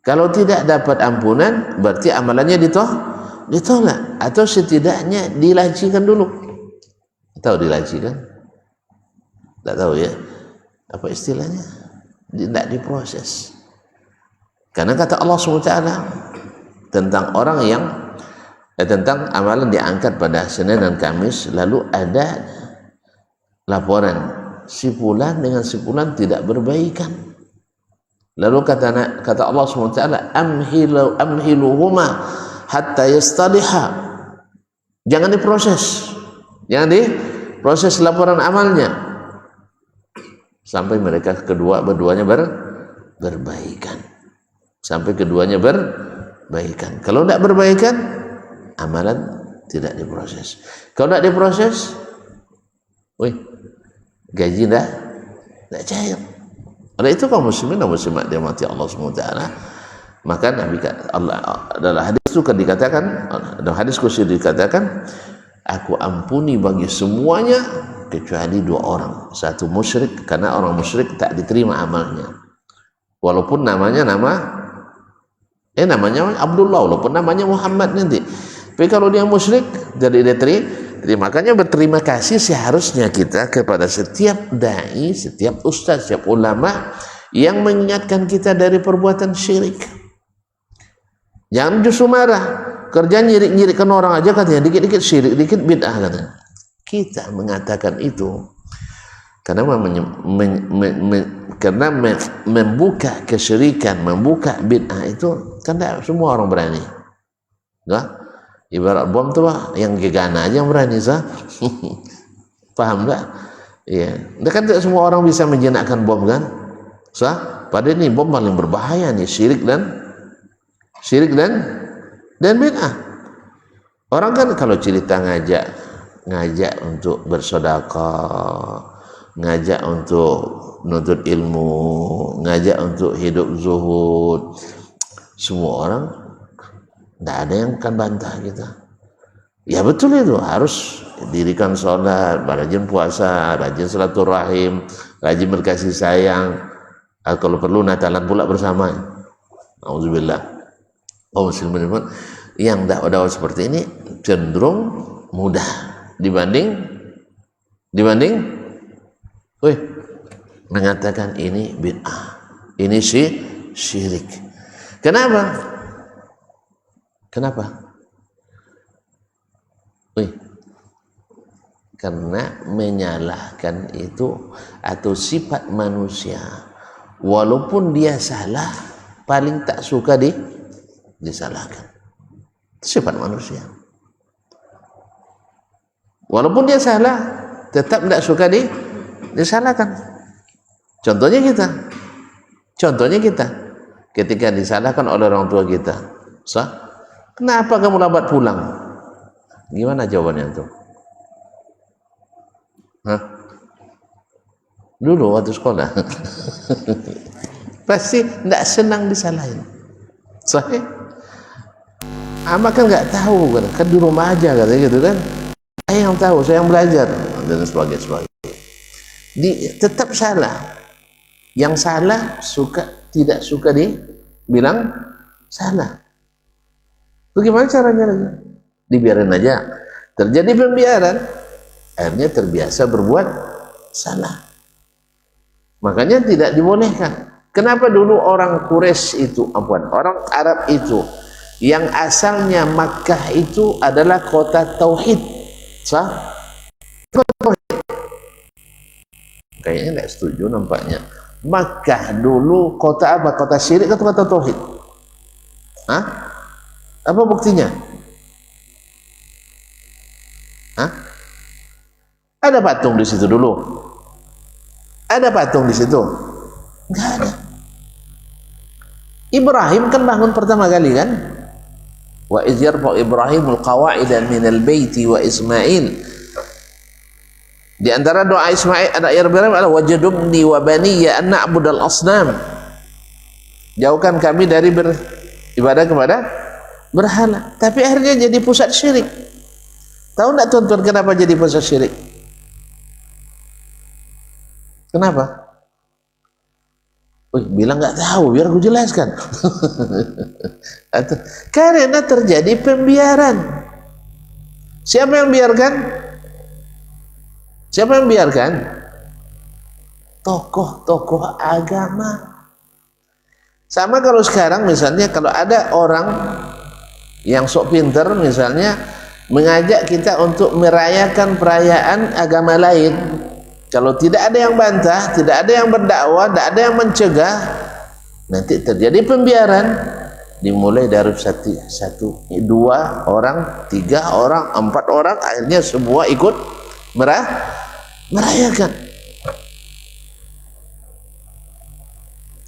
Kalau tidak dapat ampunan, berarti amalannya ditolak, atau setidaknya dilacikan dulu. Tahu dilacikan? Tak tahu ya? Apa istilahnya? Tidak diproses. Karena kata Allah SWT tentang orang yang tentang amalan diangkat pada Senin dan Kamis, lalu ada laporan si fulan dengan si fulan tidak berbaikan. Lalu kata Allah SWT, amhiluhuma hatta yastaliha. Jangan diproses laporan amalnya sampai mereka berduanya berbaikan. Sampai keduanya berbaikan. Kalau tidak berbaikan, amalan tidak diproses. Kalau tidak diproses, gaji tidak cair. Oleh itu kaum muslimin dan muslimat dirahmati Allah SWT, maka Nabi Allah dalam hadis itu dikatakan, dalam hadis kursi dikatakan, aku ampuni bagi semuanya kecuali dua orang. Satu musyrik, karena orang musyrik tak diterima amalnya, walaupun namanya Abdullah, walaupun namanya Muhammad nanti. Tapi kalau dia musyrik, jadi diterima. Makanya berterima kasih seharusnya kita kepada setiap dai, setiap ustaz, setiap ulama yang mengingatkan kita dari perbuatan syirik. Jangan justru marah, kerja nyirik-nyirikkan orang aja katanya, dikit-dikit syirik, dikit bid'ah katanya. Kita mengatakan itu karena membuka kesyirikan, membuka bid'ah itu kan tidak semua orang berani. Enggak? Ibarat bom tuh yang gegana aja yang berani, paham enggak? Iya, kan tidak semua orang bisa menjinakkan bom kan? Padahal ini bom paling berbahaya nih, syirik dan bid'ah. Orang kan kalau cerita ngajak untuk bersedekah, ngajak untuk menuntut ilmu, ngajak untuk hidup zuhud, semua orang tidak ada yang akan bantah kita. Ya betul itu, harus dirikan sholat, rajin puasa, rajin silaturahim, rajin berkasih sayang, kalau perlu Natalan pula bersama. Auzubillah. Muslimin yang dakwah seperti ini cenderung mudah dibanding mengatakan ini bid'ah, ini syirik. Kenapa? Karena menyalahkan itu atau sifat manusia, walaupun dia salah, paling tak suka disalahkan. Itu sifat manusia. Walaupun dia salah, tetap tidak suka disalahkan. Contohnya kita ketika disalahkan oleh orang tua kita, kenapa kamu lambat pulang? Gimana jawabannya tuh? Dulu waktu sekolah pasti tidak senang disalahin. Sahih? Ama kan nggak tahu kan di rumah aja katanya gitu kan. Saya yang tahu, saya yang belajar dan sebagainya. Tetap salah. Yang salah tidak suka dibilang salah. Bagaimana caranya lagi? Dibiarin aja. Terjadi pembiaran, akhirnya terbiasa berbuat salah. Makanya tidak dibolehkan. Kenapa dulu orang Quraisy itu, orang Arab itu, yang asalnya Makkah itu adalah kota tauhid, kayaknya tidak setuju nampaknya. Makkah dulu kota apa? Kota syirik atau kota tauhid? Apa buktinya? Ada patung di situ dulu? Ada patung di situ? Enggak ada. Ibrahim kan bangun pertama kali kan? Wa iz yarfa'u Ibrahimul qawa'ida minal baiti wa Ismail. Di antara doa Ismail, anak Ibrahim adalah wajadubni wa baniya an na'budal asnam. Jauhkan kami dari beribadah kepada berhala. Tapi akhirnya jadi pusat syirik. Tahu enggak tuan-tuan kenapa jadi pusat syirik? Kenapa? Bilang nggak tahu, biar aku jelaskan. Karena terjadi pembiaran. Siapa yang biarkan? Siapa yang biarkan? Tokoh-tokoh agama. Sama kalau sekarang misalnya kalau ada orang yang sok pinter misalnya mengajak kita untuk merayakan perayaan agama lain. Kalau tidak ada yang bantah, tidak ada yang berdakwah, tidak ada yang mencegah, nanti terjadi pembiaran. Dimulai dari satu, dua orang, tiga orang, empat orang, akhirnya semua ikut merayakan.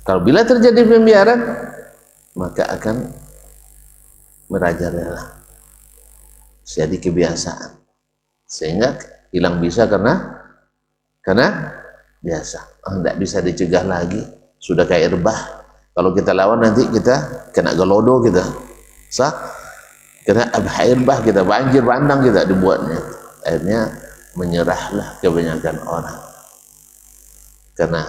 Kalau bila terjadi pembiaran, maka akan merajalela, jadi kebiasaan, sehingga hilang bisa karena biasa. Tidak bisa dicegah lagi, sudah kayak rebah. Kalau kita lawan nanti kita kena gelodo kita, kena air bah kita, banjir bandang kita dibuatnya. Akhirnya menyerahlah kebanyakan orang, karena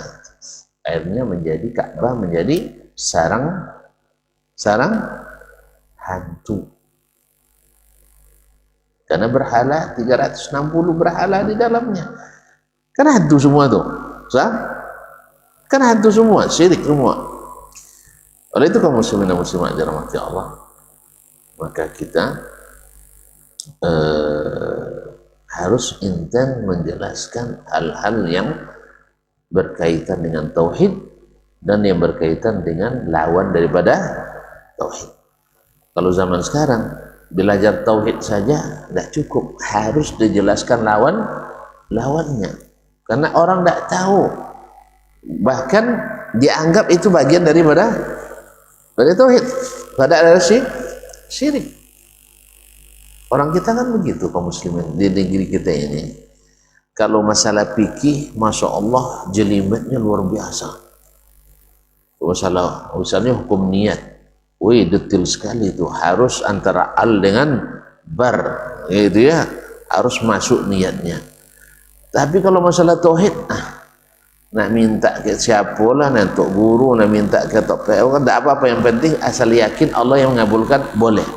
akhirnya menjadi Ka'bah menjadi sarang hantu. Karena berhala 360 berhala di dalamnya. Kan hantu semua tuh, kan hantu semua, syirik semua. Oleh itu kaum muslimin dan muslimat dirahmati Allah, maka kita harus intent menjelaskan hal-hal yang berkaitan dengan tauhid dan yang berkaitan dengan lawan daripada tauhid. Kalau zaman sekarang belajar tauhid saja tidak cukup, harus dijelaskan lawannya. Karena orang tidak tahu, bahkan dianggap itu bagian daripada tauhid, pada ada syirik. Orang kita kan begitu kaum muslimin di negeri kita ini. Kalau masalah fikih, masya Allah jelimetnya luar biasa. Misalnya hukum niat, detail sekali itu, harus antara al dengan bar, gitu ya, harus masuk niatnya. Tapi kalau masalah tauhid, nak minta ke siapa lah, nak tok guru, nak minta ke tok PO, kan tak apa-apa, yang penting asal yakin Allah yang mengabulkan, boleh.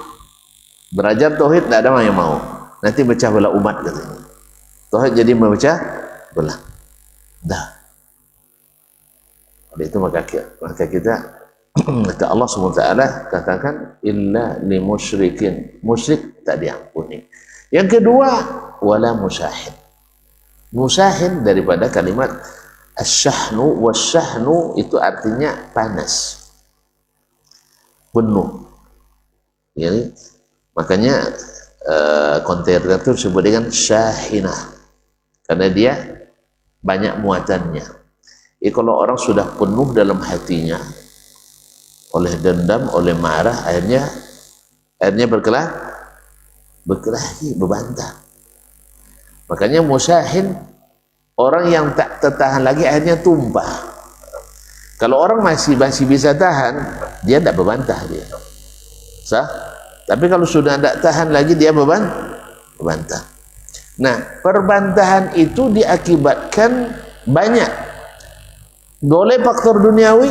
Belajar tauhid tak ada yang mau, nanti pecah belah umat katanya. Tauhid jadi memecah belah. Dah. Oleh itu maka kita kata Allah SWT katakan illa li musyrikin, musyrik tak diampuni. Yang kedua, wala musyahid, Musyahin daripada kalimat asyahnu. Wasyahnu itu artinya panas, penuh. Jadi makanya kontainer itu disebut dengan syahinah karena dia banyak muatannya. Jadi kalau orang sudah penuh dalam hatinya oleh dendam, oleh marah, akhirnya berkelahi, berbantah. Makanya musyahin, orang yang tak tertahan lagi akhirnya tumpah. Kalau orang masih bisa tahan, dia tidak berbantah dia. Sah? Tapi kalau sudah tidak tahan lagi, dia berbantah. Nah, perbantahan itu diakibatkan banyak. Boleh faktor duniawi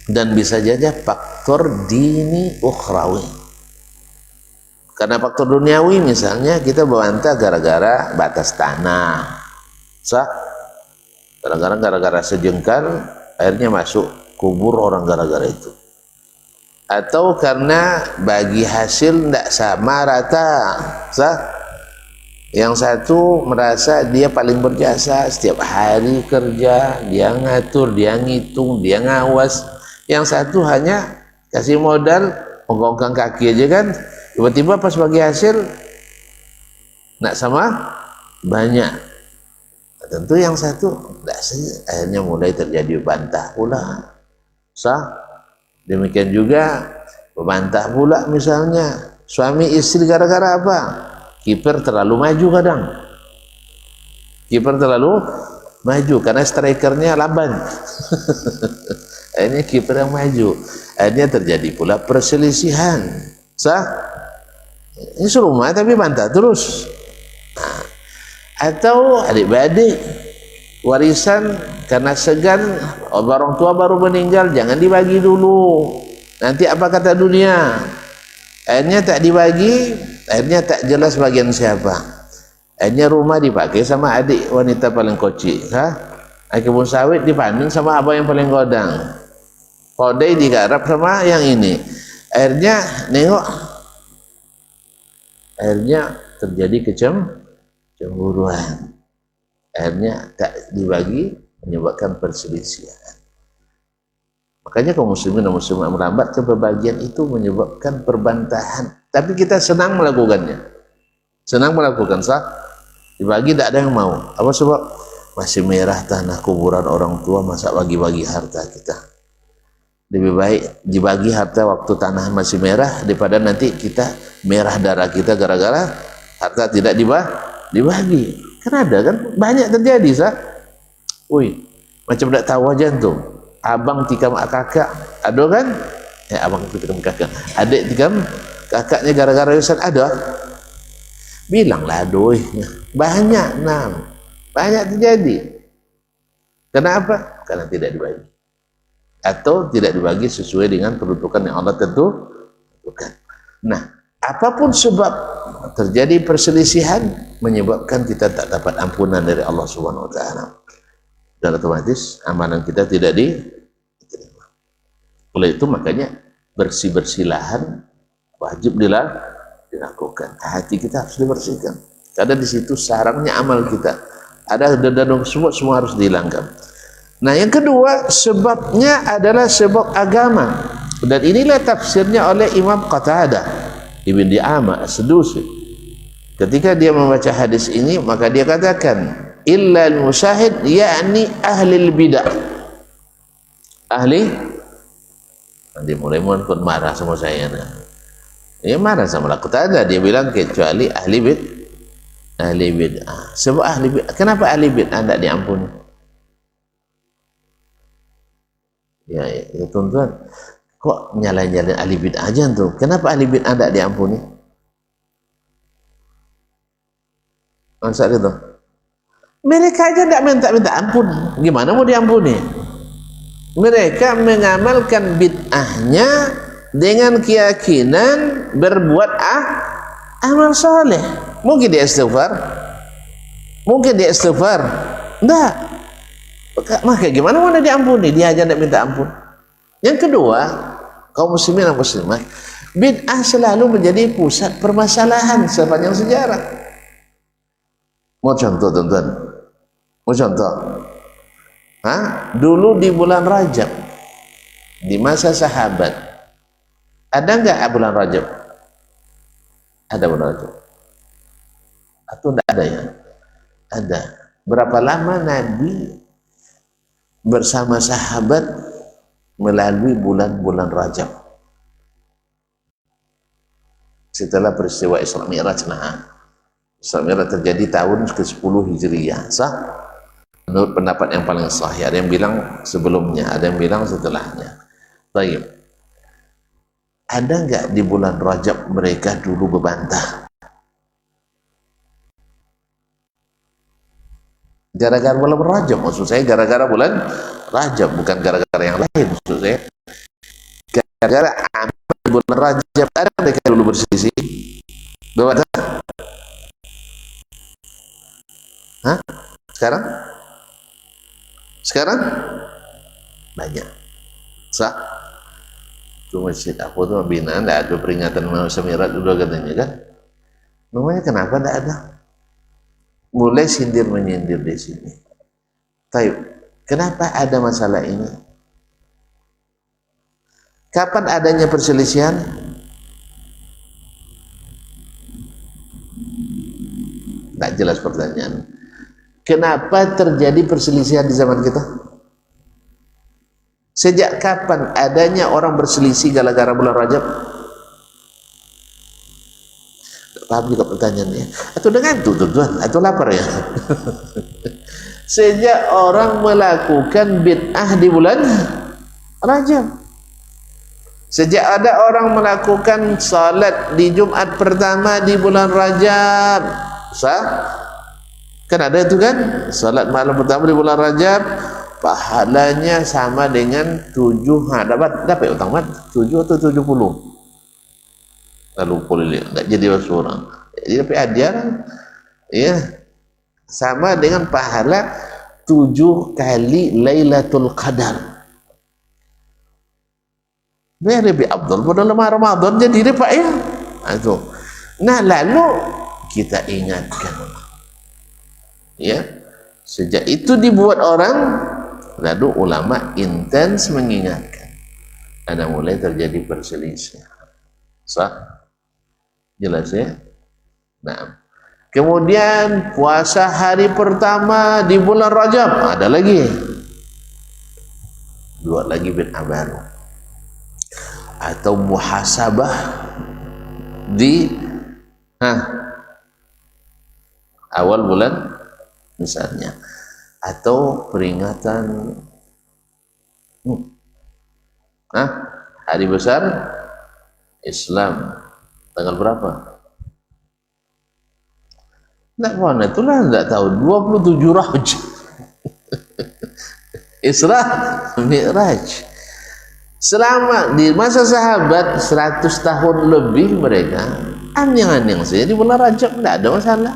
dan bisa jadi faktor dini ukhrawi. Karena faktor duniawi misalnya kita berbantah gara-gara batas tanah, sah? Gara-gara sejengkal akhirnya masuk kubur orang gara-gara itu. Atau karena bagi hasil tidak sama rata, sah? Yang satu merasa dia paling berjasa, setiap hari kerja, dia ngatur, dia ngitung, dia ngawas. Yang satu hanya kasih modal, menggongkang kaki aja kan. Tiba-tiba pas bagi hasil nak sama banyak. Nah, tentu yang satu tidak akhirnya mulai terjadi bantah pula. Sah? Demikian juga membantah pula misalnya suami istri gara-gara apa? Kiper terlalu maju kadang. Kiper terlalu maju karena strikernya lamban. Akhirnya kiper yang maju. Akhirnya terjadi pula perselisihan. Sah? Ini serumah tapi bantah terus. Nah, atau adik-adik warisan karena segan orang tua baru meninggal, jangan dibagi dulu, nanti apa kata dunia. Akhirnya tak dibagi, akhirnya tak jelas bagian siapa. Akhirnya rumah dipakai sama adik wanita paling kocik, kebun sawit dipanen sama abang yang paling godang, kodai digarap sama yang ini. Akhirnya terjadi kecemburuan. Akhirnya tak dibagi, menyebabkan perselisihan. Makanya kaum muslimin dan muslimat merambat ke pembagian itu menyebabkan perbantahan. Tapi kita senang melakukannya. Senang melakukan, sah? Dibagi tak ada yang mau. Apa sebab? Masih merah tanah kuburan orang tua, masa bagi-bagi harta kita. Lebih baik dibagi harta waktu tanah masih merah daripada nanti kita merah darah kita gara-gara harta tidak dibagi. Kan ada kan? Banyak terjadi, sah? Wih, macam tak tahu aja tuh. Abang tikam kakak, ada kan? Ya, abang tikam kakak. Adik tikam kakaknya gara-gara urusan ada. Bilanglah aduh, banyak banyak terjadi. Kenapa? Karena tidak dibagi. Atau tidak dibagi sesuai dengan peruntukan yang Allah tentukan. Nah, apapun sebab terjadi perselisihan menyebabkan kita tak dapat ampunan dari Allah Subhanahu wa taala. Dan otomatis amalan kita tidak diterima. Oleh itu makanya bersih-bersilahan wajib dilakukan. Hati kita harus dibersihkan. Karena di situ sarangnya amal kita. Ada dan semua harus dihilangkan. Nah, yang kedua sebabnya adalah sebab agama. Dan inilah tafsirnya oleh Imam Qatadah Ibn Di'amah As-Sadusi. Ketika dia membaca hadis ini, maka dia katakan illa al-musyahid yakni ahli al-bidah. Ahli, nanti mulai pun marah sama saya. Dia marah sama Qatadah, dia bilang kecuali ahli bid'ah. Sebab ahli bid'ah, kenapa ahli bid'ah tidak diampuni? Ya, tuan-tuan, kok nyalain ahli bid'ah aja tuh? Kenapa ahli bid'ah tidak diampuni? Masa itu? Mereka aja tidak minta ampun, gimana mau diampuni? Mereka mengamalkan bid'ahnya dengan keyakinan berbuat amal soleh. Mungkin dia istighfar, enggak. Maka gimana mau diampuni? Dia aja tidak minta ampun. Yang kedua, kaum muslimin dan muslimat, bid'ah selalu menjadi pusat permasalahan sepanjang sejarah. Mau contoh tuan-tuan? Mau contoh? Hah? Dulu di bulan Rajab, di masa sahabat, ada nggak bulan Rajab? Ada bulan Rajab? Atau enggak ada ya? Ada. Berapa lama Nabi bersama sahabat melalui bulan-bulan Rajab? Setelah peristiwa Isra Mi'raj. Nah, Isra Mi'raj terjadi tahun ke-10 Hijriyah. Sah? Menurut pendapat yang paling sahih. Ada yang bilang sebelumnya, ada yang bilang setelahnya. Baik. Ada nggak di bulan Rajab mereka dulu berbantah? Gara-gara bulan Rajab, maksud saya gara-gara bulan Rajab, bukan gara-gara yang lain, maksud saya. Gara-gara amal bulan Rajab, ada mereka dulu berselisih? Berbantah? Hah? Sekarang? Sekarang? Banyak. Sah? Itu masjid aku tuh binaan, tidak ada peringatan Isra Mi'raj udah katanya kan? Namanya kenapa tidak ada? Mulai sindir menyindir di sini. Taib, kenapa ada masalah ini? Kapan adanya perselisihan? Tak jelas pertanyaan. Kenapa terjadi perselisihan di zaman kita? Sejak kapan adanya orang berselisih gara-gara bulan Rajab? Paham juga pertanyaannya? Atau dengan itu tuan, atau lapar ya? Sejak orang melakukan bid'ah di bulan Rajab. Sejak ada orang melakukan salat di Jumat pertama di bulan Rajab. Sah? Kan ada itu kan? Salat malam pertama di bulan Rajab, pahalanya sama dengan 7. Dapat utang mat 7 atau 70. Lalu boleh enggak jadi seorang. Jadi tapi hadiah ya sama dengan pahala 7 kali Lailatul Qadar. Lebih afdal pada Ramadan jadi Pak ya. Itu. Nah, lalu kita ingatkan. Ya. Sejak itu dibuat orang, lalu ulama intens mengingatkan. Ada mulai terjadi perselisihan. Sah? Jelas ya? Nah, kemudian puasa hari pertama di bulan Rajab, ada lagi. Dua lagi bid'ah baru. Atau muhasabah di awal bulan misalnya, atau peringatan hari besar Islam tanggal berapa? Nggak mana itulah, nggak tahu. 27 Raj Isra Mi'raj. Selama di masa sahabat 100 tahun lebih mereka anyang-anyang saja di bulan Rajab, tidak ada masalah.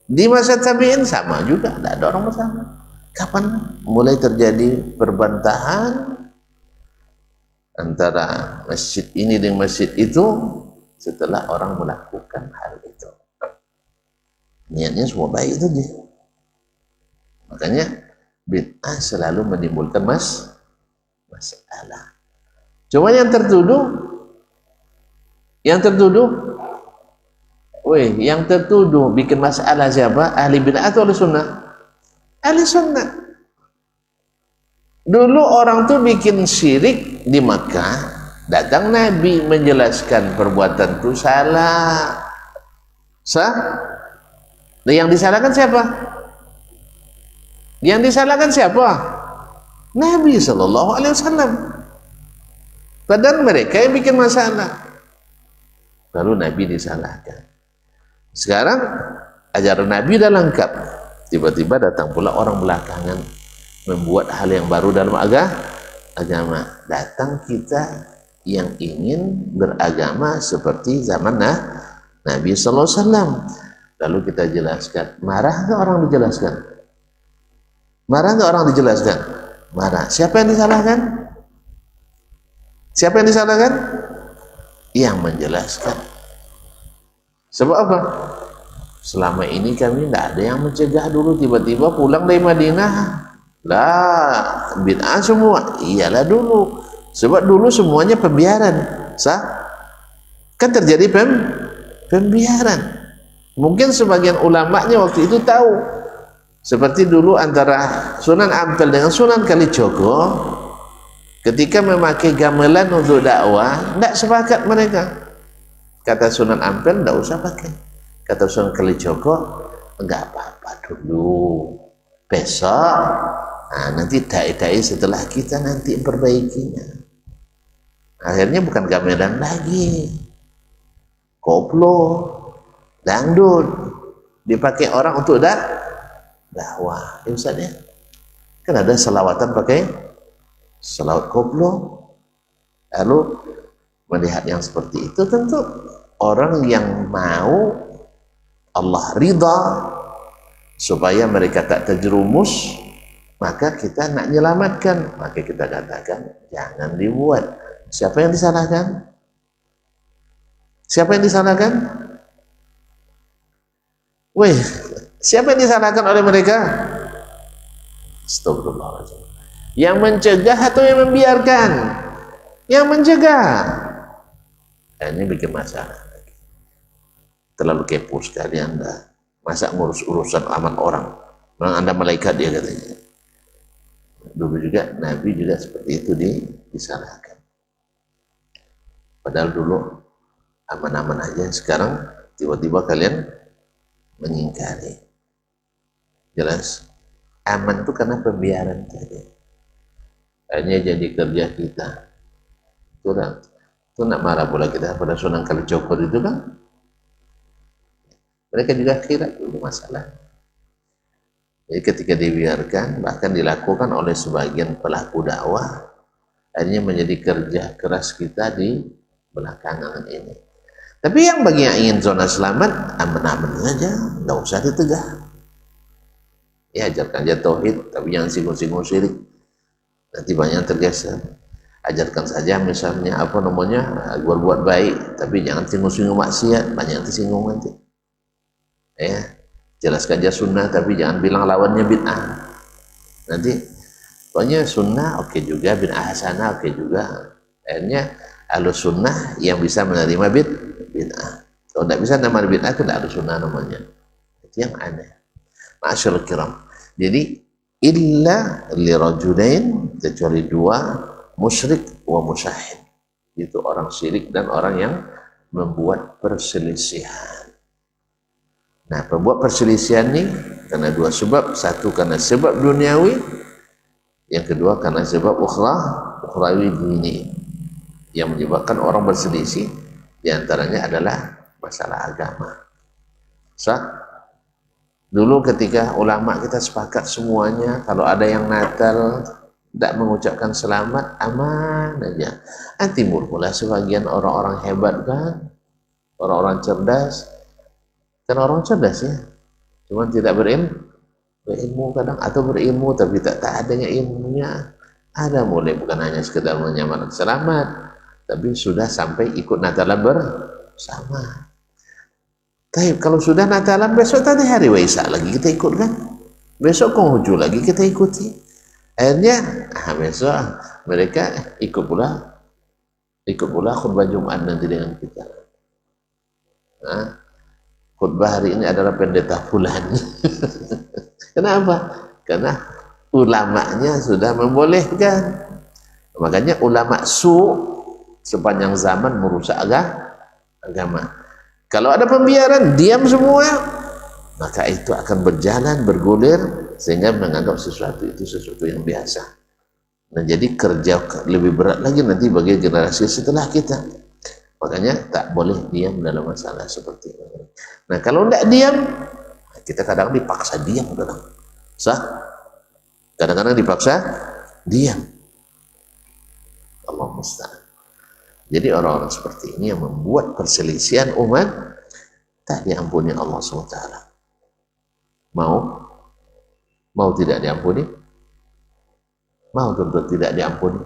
Di masa tabi'in sama juga, tidak ada orang masalah. Kapan mulai terjadi perbantahan antara masjid ini dengan masjid itu? Setelah orang melakukan hal itu. Niatnya semua baik itu dia. Makanya bid'ah selalu menimbulkan masalah. Cuma yang tertuduh yang tertuduh bikin masalah siapa? Ahli bid'ah atau ahli sunnah? Ahli sunnah. Dulu orang tuh bikin syirik di Makkah, datang Nabi menjelaskan perbuatan itu salah. Sah? Dan yang disalahkan siapa? Yang disalahkan siapa? Nabi Sallallahu Alaihi Wasallam. Padahal mereka yang bikin masalah. Lalu Nabi disalahkan. Sekarang ajaran Nabi sudah lengkap. Tiba-tiba datang pula orang belakangan membuat hal yang baru dalam agama. Datang kita yang ingin beragama seperti zaman Nabi Sallallahu Alaihi Wasallam. Lalu kita jelaskan. Marah nggak orang dijelaskan? Marah nggak orang dijelaskan? Marah. Siapa yang disalahkan? Siapa yang disalahkan? Yang menjelaskan. Sebab apa? selama ini kami tidak ada yang mencegah dulu, tiba-tiba pulang dari Madinah lah bid'ah semua. Iyalah dulu, sebab dulu semuanya pembiaran, kan terjadi pembiaran. Mungkin sebagian ulamanya waktu itu tahu, seperti dulu antara Sunan Ampel dengan Sunan Kalijogo, ketika memakai gamelan untuk dakwah, tidak sepakat mereka. Kata Sunan Ampel, tidak usah pakai. Kata Sunan Kalijogo, enggak apa-apa dulu, besok nanti dai-dai setelah kita nanti perbaikinya. Akhirnya bukan gamelan lagi, koplo, dangdut dipakai orang untuk dakwah. Ya Ustaz ya, kan ada selawatan pakai selawat koplo. Lalu melihat yang seperti itu, tentu orang yang mau Allah ridha supaya mereka tak terjerumus, maka kita nak menyelamatkan, maka kita katakan jangan dibuat. Siapa yang disalahkan? Siapa yang disalahkan? Weh, siapa yang disalahkan oleh mereka? Astagfirullahaladzim. Yang mencegah atau yang membiarkan? Yang mencegah. Ini bikin masalah. Terlalu kepo sekali Anda. Masa ngurus urusan aman orang? Memang Anda malaikat, dia katanya. Dulu juga Nabi juga seperti itu disalahkan. Padahal dulu aman-aman aja, sekarang tiba-tiba kalian mengingkari. Jelas aman itu karena pembiaran tadi. Hanya jadi kerja kita. Itu nak marah pula kita pada Sunan Kalijogo itu kan. Mereka juga kira dulu masalah. Jadi ketika dibiarkan, bahkan dilakukan oleh sebagian pelaku dakwah, akhirnya menjadi kerja keras kita di belakangan ini. Tapi yang bagi yang ingin zona selamat, aman-aman aja, nggak usah ditegah. Ya, ajarkan aja tauhid, tapi jangan singgung-singgung syirik. Nanti banyak tergeser. Ajarkan saja misalnya buat baik, tapi jangan singgung-singgung maksiat, banyak tersinggung nanti. Ya, jelaskan aja sunnah, tapi jangan bilang lawannya bid'ah. Nanti pokoknya sunnah oke juga, bid'ah hasanah oke juga. Akhirnya ahlus sunnah yang bisa menerima bid'ah. Kalau tidak bisa nama bid'ah, itu tidak ahlus sunnah namanya. Itu yang aneh. Ma'asyarul kiram. Jadi illa lirajulain, kecuali dua, musyrik wa musyahid. Itu orang syirik dan orang yang membuat perselisihan. Nah, pembuat perselisihan ini karena dua sebab. Satu karena sebab duniawi, yang kedua karena sebab ukhrawi dini, yang menyebabkan orang berselisih. Di antaranya adalah masalah agama. Dulu ketika ulama kita sepakat semuanya, kalau ada yang Natal tidak mengucapkan selamat, aman aja. Timbul pula sebagian orang-orang hebat kan, orang-orang cerdas. Kan orang cerdas ya, cuma tidak berilmu kadang, atau berilmu tapi tak adanya ilmunya. Ada mulai bukan hanya sekedar menyamakan selamat, tapi sudah sampai ikut Natalan bersama. Tapi kalau sudah Natalan, besok tadi hari Waisak lagi kita ikut kan, besok Konghucu lagi kita ikuti. Akhirnya besok mereka ikut pula khutbah Jumat nanti dengan kita. Khutbah hari ini adalah pendeta fulan. Kenapa? Karena ulamanya sudah membolehkan. Makanya ulama sepanjang zaman merusak agama. Kalau ada pembiaran, diam semua, maka itu akan berjalan, bergulir, sehingga menganggap sesuatu itu sesuatu yang biasa. Nah, jadi kerja lebih berat lagi nanti bagi generasi setelah kita. Makanya tak boleh diam dalam masalah seperti ini. Nah, kalau tidak diam, kita kadang dipaksa diam dalam. Kadang-kadang dipaksa diam. Allah musta'an. Jadi orang-orang seperti ini yang membuat perselisihan umat, tak diampuni Allah SWT. Mau tidak diampuni? Mau tentu tidak diampuni.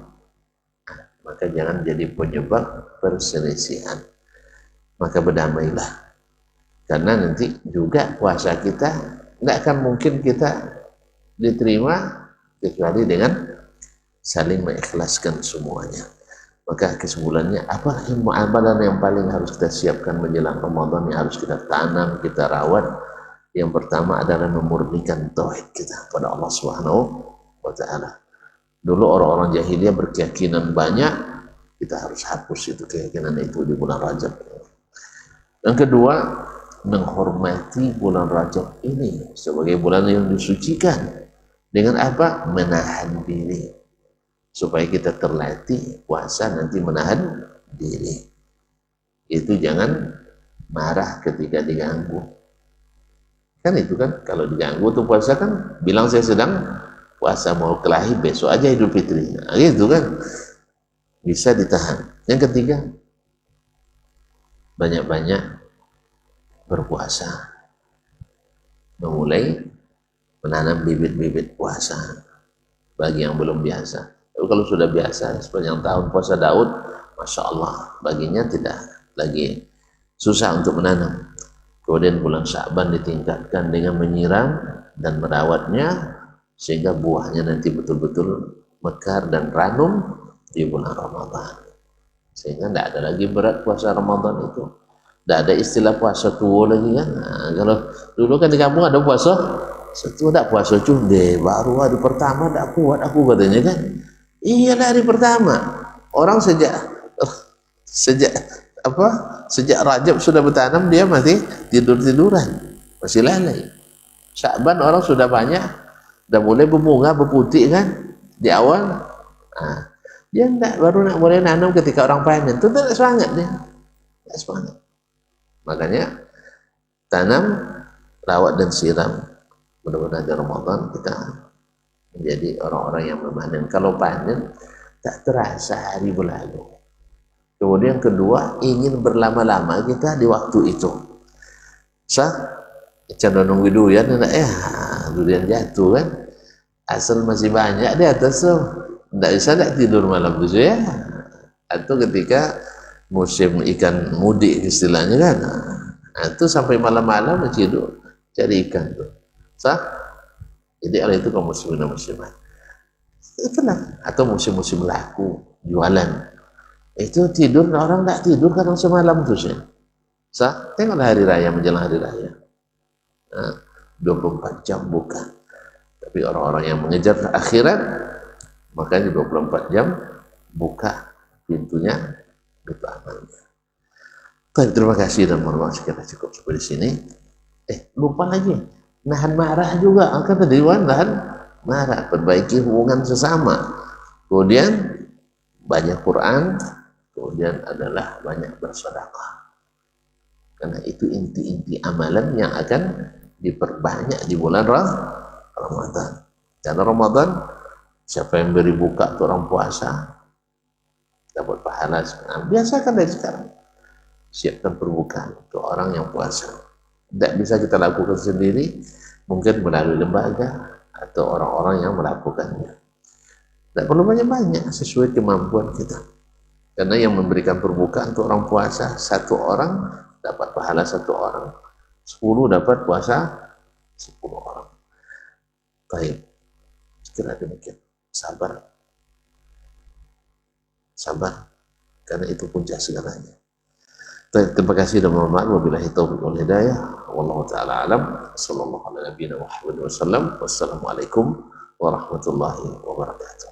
Maka jangan jadi penyebab perselisihan. Maka berdamailah. Karena nanti juga puasa kita tidak akan mungkin kita diterima kecuali dengan saling mengikhlaskan semuanya. Maka kesimpulannya, apa ilmu amalan yang paling harus kita siapkan menjelang Ramadan, yang harus kita tanam, kita rawat? Yang pertama adalah memurnikan tauhid kita pada Allah Subhanahu wa Ta'ala. Dulu orang-orang jahiliyah berkeyakinan banyak, kita harus hapus itu keyakinan itu di bulan Rajab. Yang kedua, menghormati bulan Rajab ini sebagai bulan yang disucikan. Dengan apa? Menahan diri, supaya kita terlatih puasa nanti menahan diri. Itu jangan marah ketika diganggu. Kan itu kan, kalau diganggu tuh puasa kan bilang saya sedang puasa, mau kelahi besok aja Idul Fitri. Nah, gitu kan, bisa ditahan. Yang ketiga, banyak-banyak berpuasa, memulai menanam bibit-bibit puasa bagi yang belum biasa. Tapi kalau sudah biasa sepanjang tahun puasa Daud, Masya Allah, baginya tidak lagi susah untuk menanam. Kemudian bulan Sya'ban ditingkatkan dengan menyiram dan merawatnya sehingga buahnya nanti betul-betul mekar dan ranum di bulan Ramadan. Sehingga tidak ada lagi berat puasa Ramadan itu. Tidak ada istilah puasa tua lagi kan. Nah, kalau dulu kan di kampung ada puasa setua, tidak puasa cunde, baru hari pertama tidak kuat aku katanya kan. Iyalah hari pertama. Orang sejak Rajab sudah bertanam, dia masih tidur-tiduran, masih lalai. Sya'ban orang sudah banyak, sudah mulai berbunga, berputih kan di awal. Nah, dia enggak, baru nak boleh nanam ketika orang panen. Itu tidak semangat dia, tidak semangat. Makanya tanam, rawat dan siram. Mudah-mudahan di Ramadan kita menjadi orang-orang yang memanen. Kalau panen tak terasa hari berlalu. Kemudian kedua, ingin berlama-lama kita di waktu itu. Canda nunggu durian, durian jatuh kan, asal masih banyak di atas tuh, tidak bisa tidak tidur malam itu ya. Atau ketika musim ikan mudik istilahnya kan, itu sampai malam-malam tidur cari ikan tuh. Jadi kalau itu kaum muslimin dan muslimat, tenang. Atau musim-musim laku jualan, itu tidur, orang tidak tidur kadang semalam tuh sih. Tengoklah hari raya, menjelang hari raya, 24 jam buka. Tapi orang-orang yang mengejar akhirat, makanya 24 jam buka pintunya, itu amalnya. Terima kasih dan mohon maaf sekali, cukup sampai di sini. Lupa lagi, nahan marah juga. Kata Dewan, nahan marah, perbaiki hubungan sesama. Kemudian banyak Quran, kemudian adalah banyak bersedekah. Karena itu inti-inti amalan yang akan diperbanyak di bulan Ramadan. Karena Ramadan, siapa yang beri buka untuk orang puasa dapat pahala. Biasakan dari sekarang, siapkan perbukaan untuk orang yang puasa. Tidak bisa kita lakukan sendiri, mungkin melalui lembaga atau orang-orang yang melakukannya. Tidak perlu banyak-banyak, sesuai kemampuan kita. Karena yang memberikan perbukaan untuk orang puasa, 1 orang dapat pahala 1 orang, 10 dapat puasa 10 orang. Baik, sekira demikian. Sabar, karena itu puncak segalanya. Terima kasih dan mohon maaf. Wabillahi taufiq wal hidayah. Wallahu taala alam. Sallallahu alaihi wa sallam. Wassalamualaikum warahmatullahi wabarakatuh.